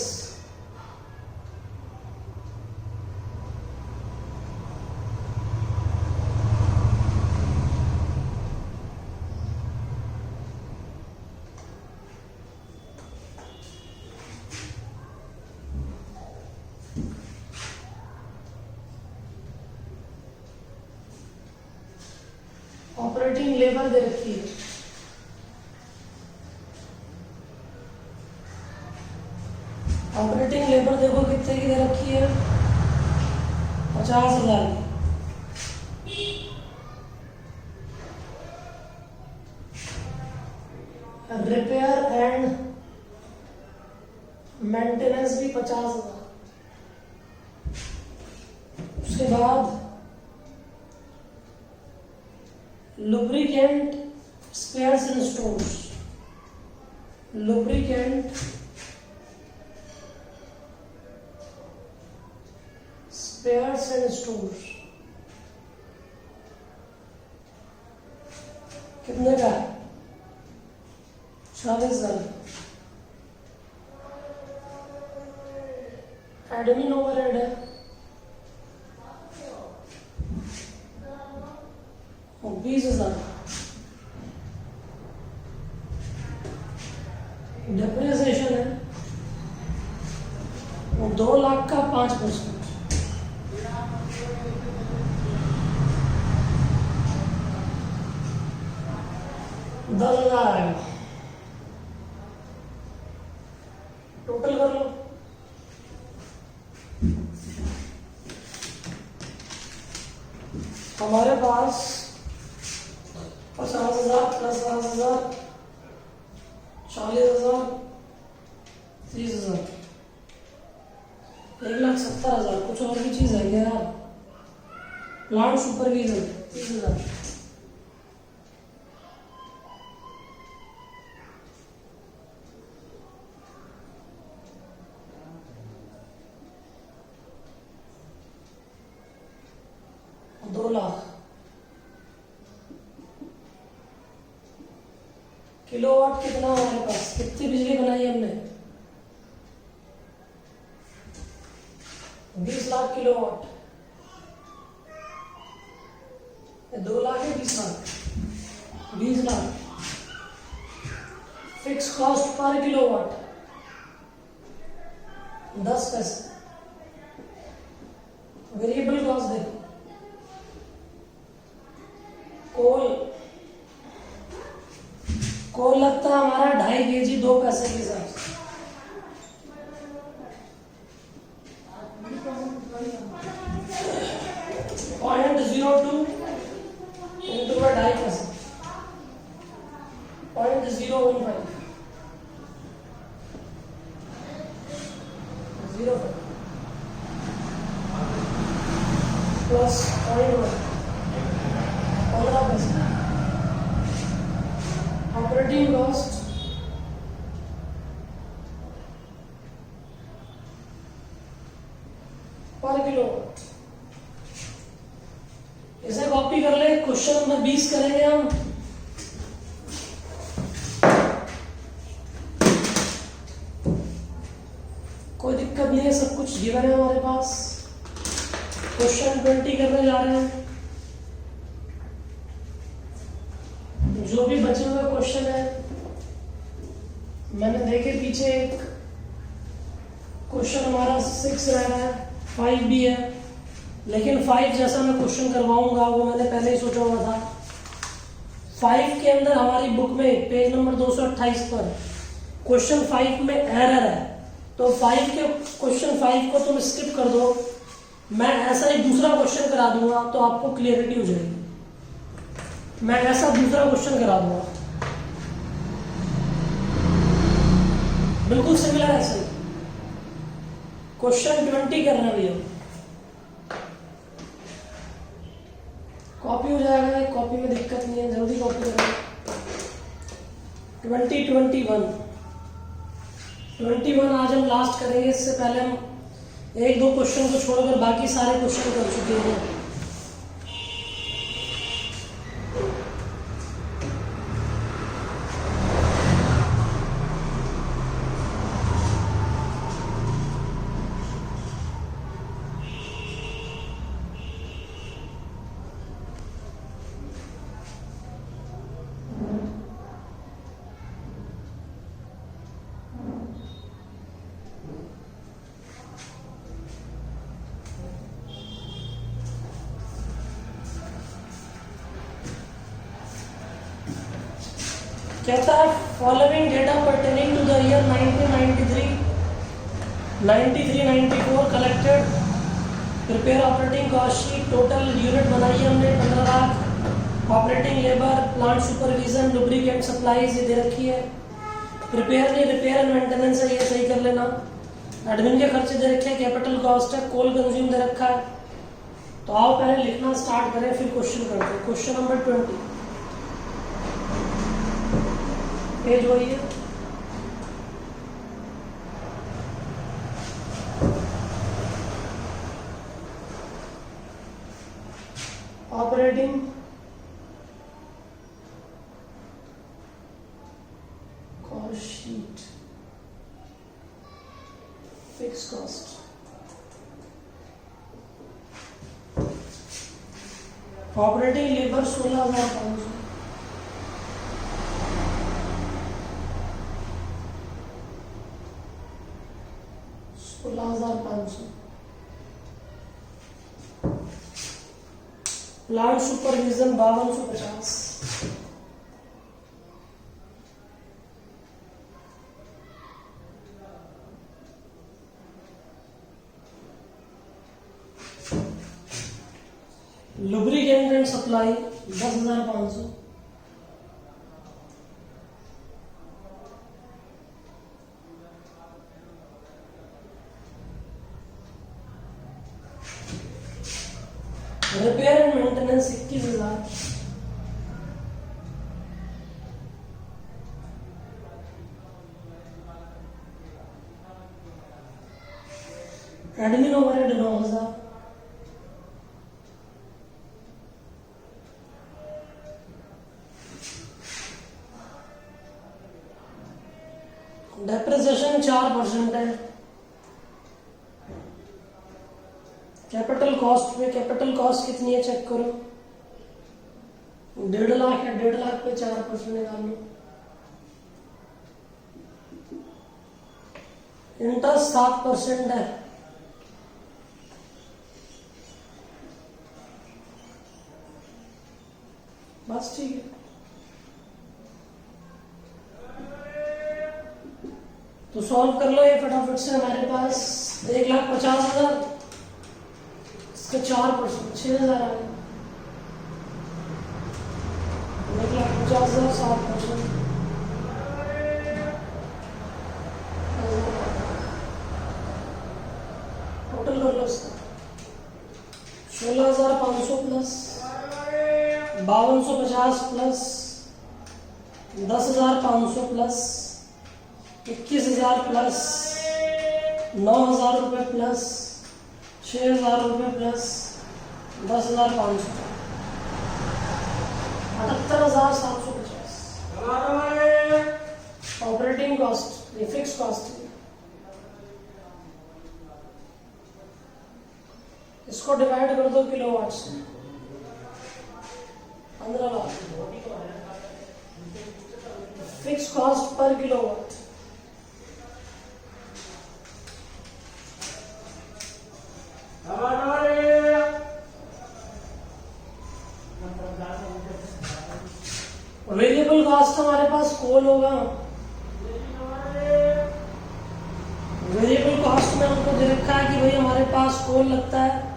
ऑपरेटिंग लेबर दे रखी है, ऑपरेटिंग लेबर देखो कितने की दे रखी है, 50,000 की। रिपेयर एंड मेंटेनेंस भी 50,000। उसके बाद lubricant spares and stores, lubricant spares and stores कितने का है, 40,000। एडमिन ओवरहेड है 20,000। डेप्रिसिएशन है और 2 लाख का 5%, 10,000 आएगा। टोटल कर लो। हमारे पास 50,000 प्लस 5,000, 40,000, 30,000, 1,70,000। कुछ और भी चीज है क्या यार? Plant supervision 30,000। दो लाख। किलोवाट कितना हमारे पास? कितनी बिजली बनाई हमने? 20 लाख किलोवाट। 2 लाख है 20 lakh, 20 lakh. Fix cost per kilowatt 10 पैसे। वेरिएबल कॉस्ट देखो, कोल लगता है हमारा 2.5 kg 2 पैसे के हिसाब से। .02 इंटू 2.5 पैसे, 0.015, 0 प्लस 0.1, 15 पैसे। ऑपरेटिंग कॉस्ट पर किलोवाट। इसे कॉपी कर ले। क्वेश्चन नंबर 20 करेंगे हम। कोई दिक्कत नहीं है, सब कुछ गिवन है हमारे पास। क्वेश्चन 20 करने जा रहे हैं। जो भी बचे हुए क्वेश्चन है, मैंने देखे पीछे एक क्वेश्चन हमारा 6 रह रहा है, 5 भी है, लेकिन 5 जैसा मैं क्वेश्चन करवाऊंगा वो मैंने पहले ही सोचा हुआ था। 5 के अंदर हमारी बुक में पेज नंबर 228 पर क्वेश्चन 5 में एरर है, तो 5 के क्वेश्चन 5 को तुम स्किप कर दो। मैं ऐसा ही दूसरा क्वेश्चन करा दूंगा तो आपको क्लियरिटी हो जाएगी। मैं ऐसा दूसरा क्वेश्चन करा दूंगा, बिल्कुल सिमिलर ऐसे ही। क्वेश्चन 20 करना भैया, कॉपी हो जाएगा। कॉपी में दिक्कत नहीं है, जल्दी कॉपी करें। 21 आज हम लास्ट करेंगे। इससे पहले हम 1-2 क्वेश्चन को छोड़कर बाकी सारे क्वेश्चन कर चुके हैं। कहता है following data pertaining to the year 1993, 93-94 collected. Prepare operating cost sheet. Total unit बनाई हमने 15 lakh. Operating labour, plant supervision, lubricant supplies ये दे रखी है। प्रिपेयर नहीं, रिपेयर एंड मेंटेनेंस है, ये सही कर लेना। एडमिन के खर्चे दे रखे हैं, कैपिटल कॉस्ट है, कोल कंज्यूम दे रखा है। तो आओ पहले लिखना स्टार्ट करें, फिर क्वेश्चन करते हैं। क्वेश्चन नंबर 20 पेज वही है। Operating cost sheet, fix cost. Operating labour 16,500। 16,500। Plant supervision 5250। Lubricant and supply 10,500। Repair and maintenance 21,000। Admin overhead 9,000। Depreciation 4% है। कैपिटल कॉस्ट पे, कैपिटल कॉस्ट कितनी है चेक करो। 1.5 लाख है, 1.5 लाख पे 4% निकाल लो। इंटरेस्ट 7% है। बस ठीक है। तो सॉल्व कर लो ये फटाफट से। हमारे पास 1,50,000, इसका 4% 6,000 आ गया। 1,50,000 7%। टोटल कर लो इसका 16,500 प्लस 5,250 प्लस 10,500 प्लस 21,000 प्लस 9,000 रुपये प्लस 6,000 रुपये प्लस 10,500 78,750। ऑपरेटिंग कॉस्ट, ये फिक्स कॉस्ट है। इसको डिवाइड कर दो किलोवाट से। 15 lakh fix cost per kilowatt. Variable cost हमारे पास कोल होगा। वेरिएबल कॉस्ट में हमको दे रखा है कि भाई हमारे पास कोल लगता है।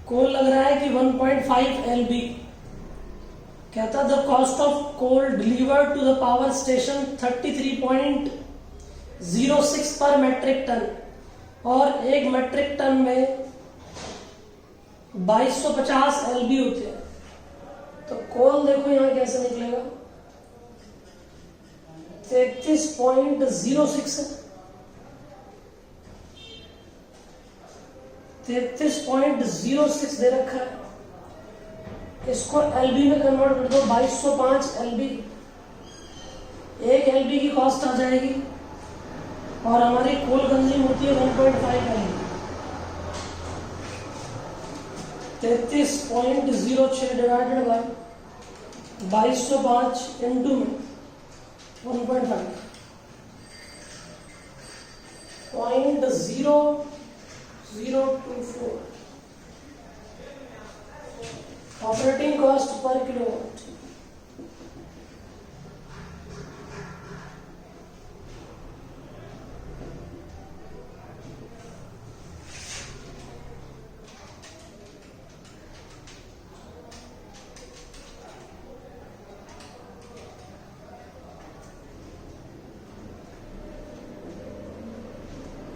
कोल लग रहा है कि 1.5 LB। कहता the cost of coal delivered to the power station 33.06 per metric ton, और 1 मेट्रिक टन में 2250 LB होते हैं। तो कोल देखो यहां कैसे निकलेगा। 33.06 है। 33.06 दे रखा है। इसको LB में कन्वर्ट कर दो। 2205 LB। 1 LB की कॉस्ट आ जाएगी, और हमारी कोल कंज्यूम होती है 1.5 LB। 33.06 डिवाइडेड बाय 2205 इंटू में 1.5 0.0024 ऑपरेटिंग कॉस्ट पर किलोवाट।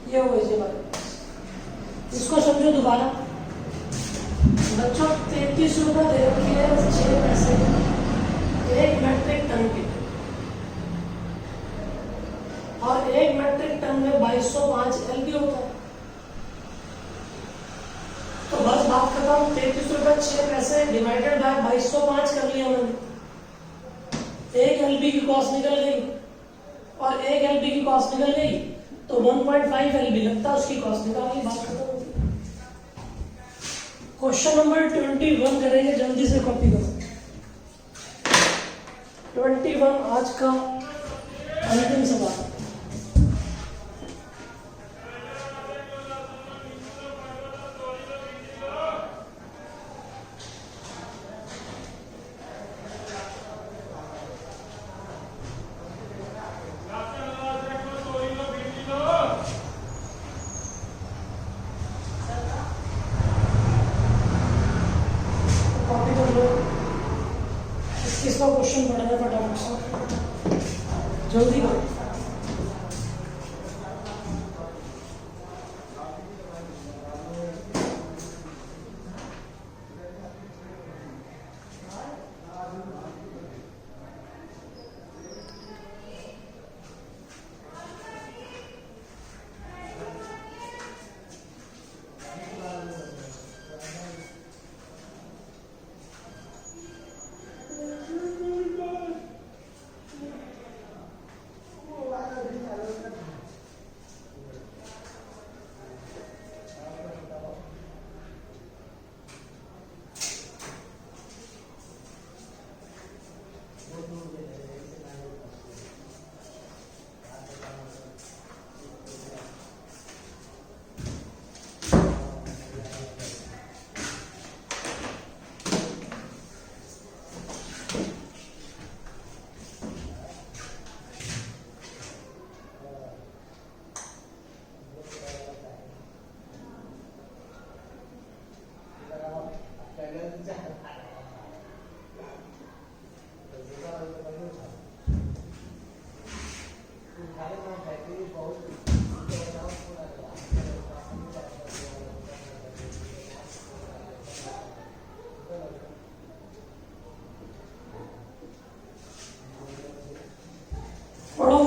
ये हो गई बात। इसको समझो दोबारा। बच्चों 33 रुपए दे रखी है 6 पैसे 1 मेट्रिक टन की, और 1 मेट्रिक टन में 2205 LB होता है। तो बस बात खत्म। 33 रुपए 6 पैसे डिवाइडेड बाय 2205 कर लिया मैंने। 1 LB की कॉस्ट निकल गई, और 1 LB की कॉस्ट निकल गई तो 1.5 LB लगता है, उसकी कॉस्ट निकाली। बात खत्म। क्वेश्चन नंबर 21 करेंगे, जल्दी से कॉपी करो। 21 आज का अंतिम सवाल। कॉपी कर लो, 21वां क्वेश्चन पढ़ना है फटाफट से, जल्दी करो।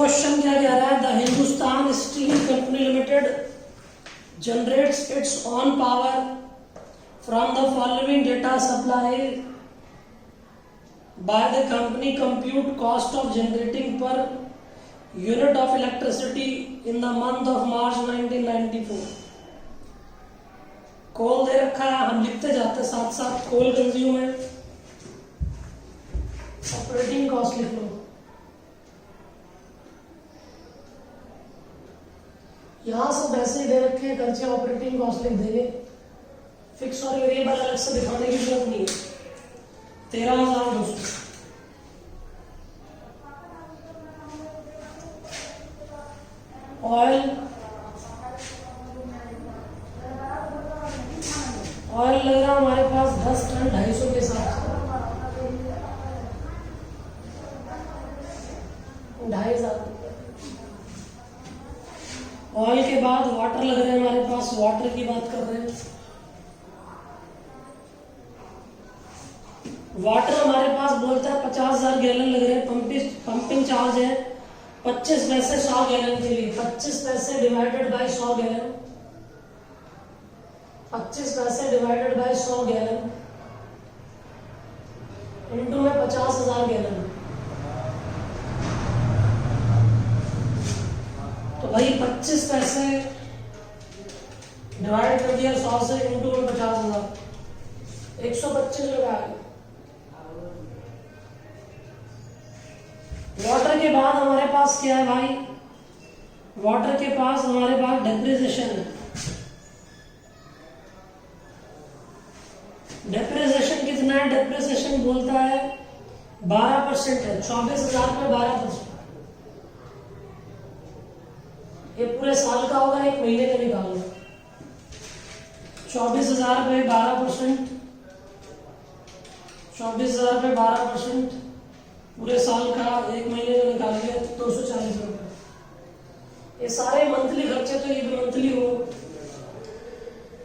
क्वेश्चन क्या कह रहा है? The Hindustan steel company limited generates it's on power from the following data supply by the company compute cost of generating per unit of electricity in the month of March 1994। कोल दे रखा है, हम लिखते जाते साथ साथ। कोल कंज्यूम है, ऑपरेटिंग कॉस्ट लिख लो। यहां सब ऐसे ही दे रखे हैं, खर्चे ऑपरेटिंग कॉस्ट लिख देंगे। फिक्स और वेरिएबल अलग से दिखाने की जरूरत नहीं है। 13,200। ऑयल लग रहा हमारे पास 10 टन 250 के हिसाब से 2,500। ऑयल के बाद वाटर लग रहे हैं हमारे पास, वाटर की बात कर रहे हैं। वाटर हमारे पास बोलता है 50,000 गैलन लग रहे हैं। पंपिंग चार्ज है 25 पैसे 100 गैलन के लिए। 25 पैसे डिवाइडेड बाय 100 गैलन, 25 पैसे डिवाइडेड बाय 100 गैलन इंटू में 50,000 गैलन। तो भाई 25 पैसे डिवाइड कर दिया 100 से, इंटू में 50,000, 125 लगा। वाटर के बाद हमारे पास क्या है भाई? वाटर के पास हमारे पास डेप्रिसिएशन है। डेप्रिसिएशन कितना है? डेप्रिसिएशन बोलता है 12% है। 24,000 पे 12%। ये पूरे साल का होगा, एक महीने का निकालना। 24,000 पे 12%, 24,000 पे 12% पूरे साल का, एक महीने का निकाल लिया 240 रुपए। ये सारे मंथली खर्चे, तो ये भी मंथली हो।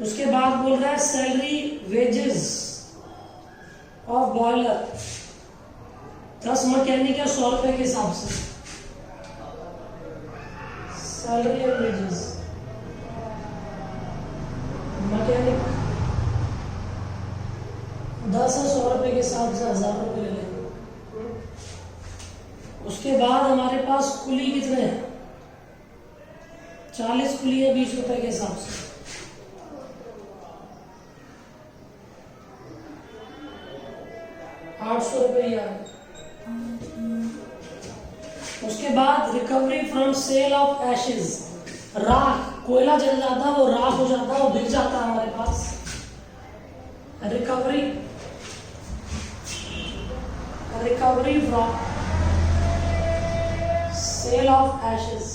उसके बाद बोल रहा है salary wages of boiler 10 mechanic है 100 रुपए के हिसाब से। सैलरी एंड वेजेस मैकेनिक 10 है 100 रुपए के हिसाब से 1,000 रुपए ले लेंगे। उसके बाद हमारे पास कुली कितने हैं? 40 कुली है 20 रुपए के हिसाब से। ₹800 है। उसके बाद recovery from sale of ashes, राख, कोयला जल जाता है वो राख हो जाता है, वो बिक जाता है हमारे पास। Recovery from sale of ashes,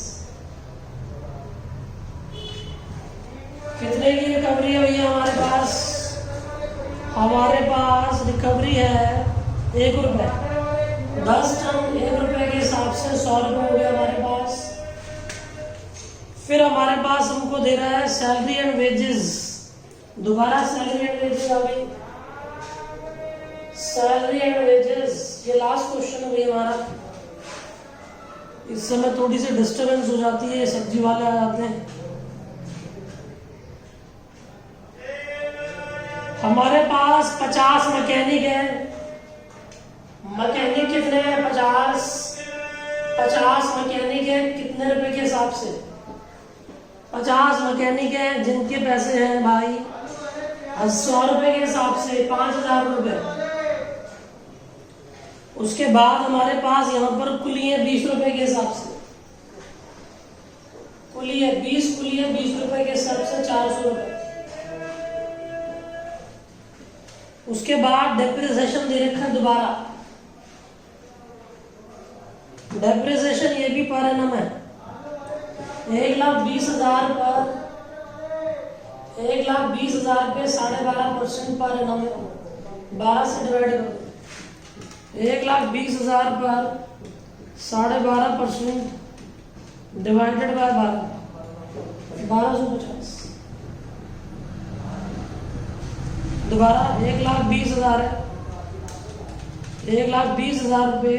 कितने की रिकवरी है भैया हमारे पास? हमारे पास रिकवरी है 1 रुपए, 10 टन 1 रुपए के हिसाब से 100 रुपए हो गया हमारे पास। फिर हमारे पास हमको दे रहा है सैलरी एंड वेजेस, दोबारा सैलरी एंड वेजेस आ गई, सैलरी एंड वेजेस, ये लास्ट क्वेश्चन है भैया हमारा। इस समय थोड़ी सी डिस्टर्बेंस हो जाती है, सब्जी वाले आ जाते हैं। हमारे पास 50 मैकेनिक है, मैकेनिक कितने हैं? 50 मैकेनिक है, कितने रुपए के हिसाब से? 50 मैकेनिक है जिनके पैसे हैं भाई 100 रुपए के हिसाब से 5000 रुपए। उसके बाद हमारे पास यहाँ पर कुली है 20 रुपए के हिसाब से, कुली है 20 रुपए के हिसाब से 400 रुपए। उसके बाद डेप्रिसिएशन दे रखा है दोबारा, डेप्रिसिएशन ये भी पर एनम है, 1,20,000 पर 1,20,000 पे 12.5% पर एनम है, 12 से डिवाइड करो, 1,20,000 पर 12.5% डिवाइडेड बाय 1250। दोबारा 1,20,000 है, 1,20,000 रुपये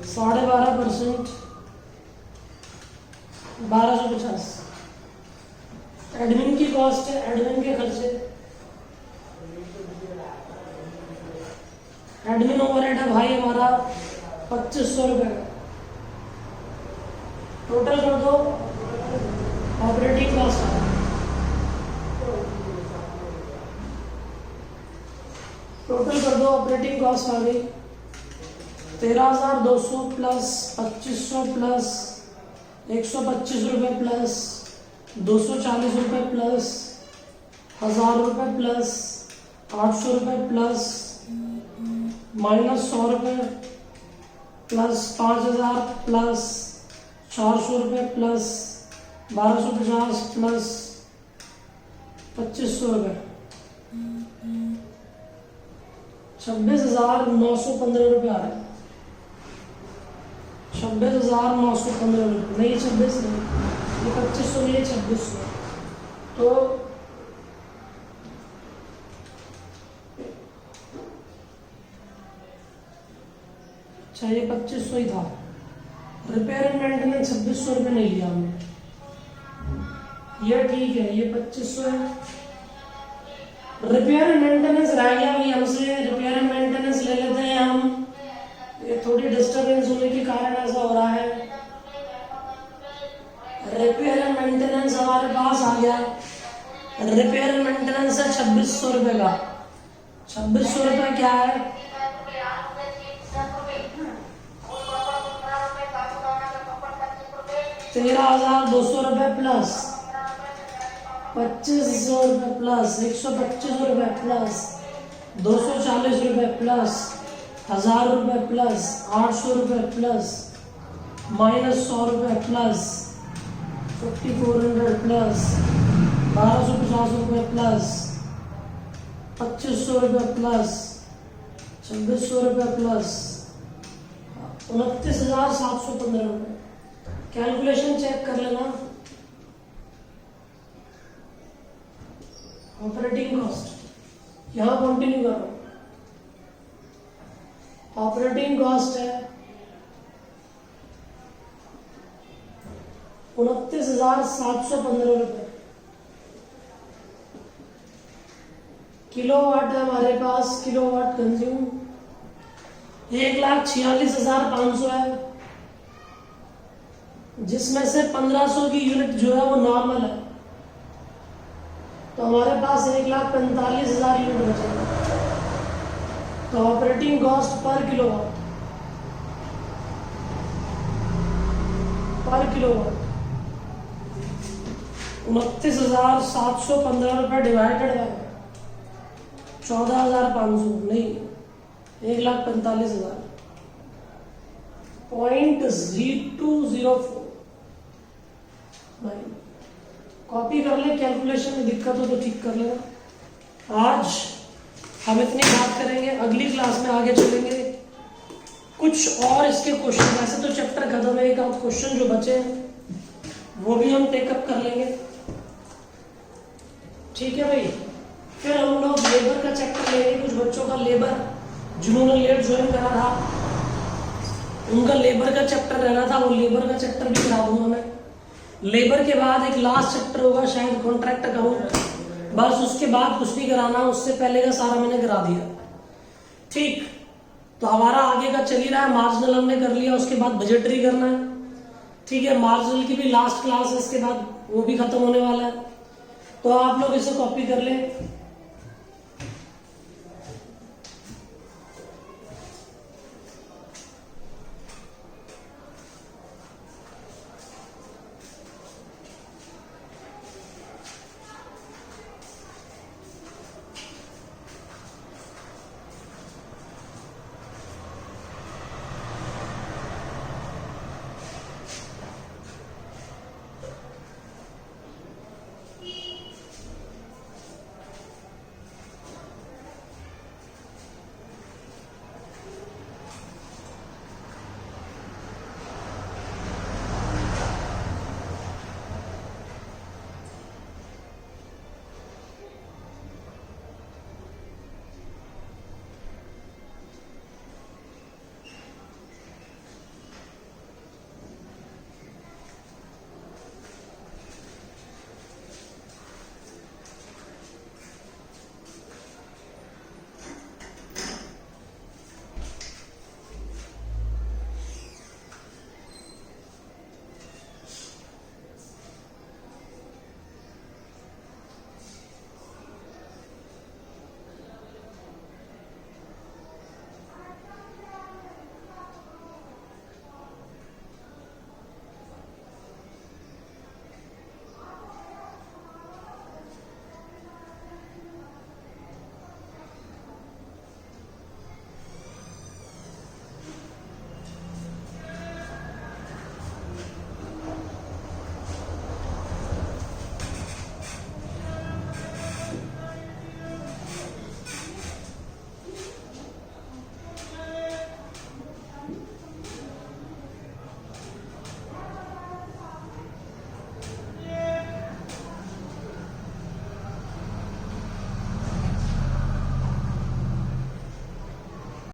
12.5% 1250। एडमिन की कॉस्ट है, एडमिन के खर्चे, एडमिन ओवरहेड है भाई हमारा 2500 रुपये का। टोटल कर दो ऑपरेटिंग कॉस्ट, टोटल कर दो ऑपरेटिंग कॉस्ट आ गई 13,200 प्लस 2500 प्लस 125 रुपये प्लस 240 रुपये प्लस 1000 रुपये प्लस 800 रुपये प्लस माइनस 100 रुपये प्लस 5000 प्लस 400 रुपये प्लस 1250 प्लस 2500 रुपये 26,915 रुपये आ रहे हैं। 26,915 रुपये नहीं, 26 नहीं, ये 2500 नहीं है, 2600। तो अच्छा ये 2500 ही था, रिपेयर एंड मेंटेनेंस 2600 रुपये नहीं लिया हमने, ये ठीक है, ये 2500 है। रिपेयर एंड मेंटेनेंस रह गया भाई हमसे, रिपेयर एंड मेंटेनेंस ले लेते हैं हम, ये थोड़ी डिस्टर्बेंस होने के कारण ऐसा हो रहा है। रिपेयर एंड मेंटेनेंस हमारे पास आ गया, रिपेयर एंड मेंटेनेंस है 2600 रुपये का। 2600 रुपये क्या है? 13,200 रुपये प्लस 2500 रुपये प्लस 125 रुपये प्लस 240 रुपये प्लस 1000 रुपये प्लस 800 रुपये प्लस माइनस 100 रुपये प्लस 5400 प्लस 1250 रुपये प्लस 2500 रुपये प्लस 2600 रुपये प्लस 29,715 रुपये। कैलकुलेशन चेक कर लेना। ऑपरेटिंग कॉस्ट यहां कंटिन्यू करो। ऑपरेटिंग कॉस्ट है 29,715 रुपये। किलोवाट है हमारे पास, किलोवाट कंज्यूम 1,46,500 है, जिसमें से 1500 की यूनिट जो है वो नॉर्मल है, तो हमारे पास 1,45,000 यूनिट बचेगा। तो ऑपरेटिंग कॉस्ट पर किलोवाट पर किलोवाट 29,715 रुपये डिवाइडेड बाय 14,500 नहीं 1,45,000 0.0204। भाई कॉपी कर ले, कैलकुलेशन में दिक्कत हो तो ठीक कर लेना। आज हम इतनी बात करेंगे, अगली क्लास में आगे चलेंगे कुछ और इसके क्वेश्चन। वैसे तो चैप्टर खत्म है, एक आध क्वेश्चन जो बचे हैं वो भी हम टेकअप कर लेंगे, ठीक है भाई। फिर हम लोग लेबर का चैप्टर लेंगे। कुछ बच्चों का लेबर जिन्होंने लेट ज्वाइन करा था उनका लेबर का चैप्टर रहना था, वो लेबर का चैप्टर भी करा दूंगा मैं। लेबर के बाद एक लास्ट चैप्टर होगा शायद कॉन्ट्रैक्ट अकाउंट, बस उसके बाद कुछ नहीं कराना, उससे पहले का सारा मैंने करा दिया, ठीक। तो हमारा आगे का चल ही रहा है, मार्जिनल हमने कर लिया, उसके बाद बजटरी करना है, ठीक है। मार्जिनल की भी लास्ट क्लास है, इसके बाद वो भी खत्म होने वाला है। तो आप लोग इसे कॉपी कर लें।